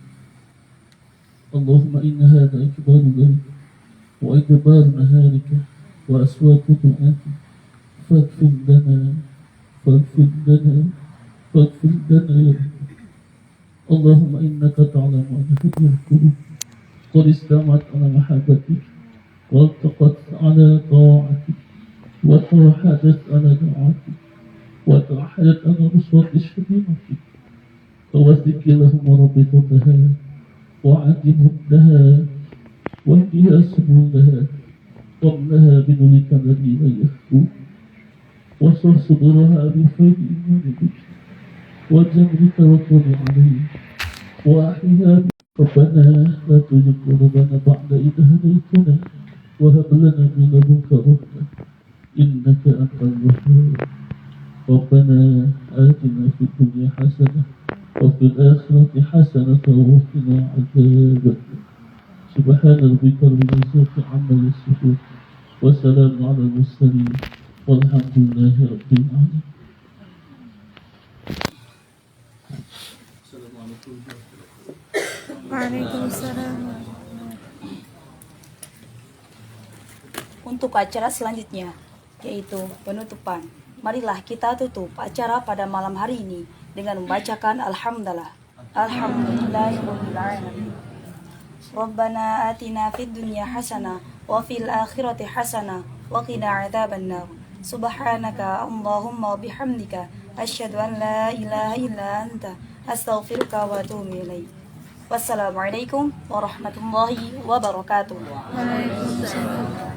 E: اللهم إن هذا إكبار ليلك وإدبار نهارك وأسواق طاعتك فاغفر لنا فاغفر لنا فاغفر لنا يا رب. اللهم إنك تعلم أن هذه القلوب قد استمعت على محبتك والتقت على طاعتك وتوحدت على دعاتك وتوحدت على نصرة شريعتك فوثق لهم رابطتها وعدهم لها واهدها سبلها واملها بنورك الذي لا يخفو وصل صدورها بخير إيمان بك وجمرك وقل عليه وأحيها ربنا لا تزغ قلوبنا بعد إذ هديتنا وهب لنا من لدنك رحمة إنك أنت الوهاب ربنا آتنا في الدنيا حسنة وفي الآخرة حسنة وقنا عذاب سبحان ربك رب العزة عما يصفون وسلام على المرسلين والحمد لله رب العالمين.
A: Waalaikumsalam.
C: Untuk acara selanjutnya, yaitu penutupan. Marilah kita tutup acara pada malam hari ini dengan membacakan Alhamdulillah. Alhamdulillahirrahmanirrahim. Rabbana atina fid dunya hasanah wa fil akhirati hasanah wa qina adzabannar. Subhanaka Allahumma bihamdika asyhadu an la ilaha illa anta astaghfiruka wa atubu ilaik. Wassalamualaikum warahmatullahi wabarakatuh.
A: Waalaikumsalam.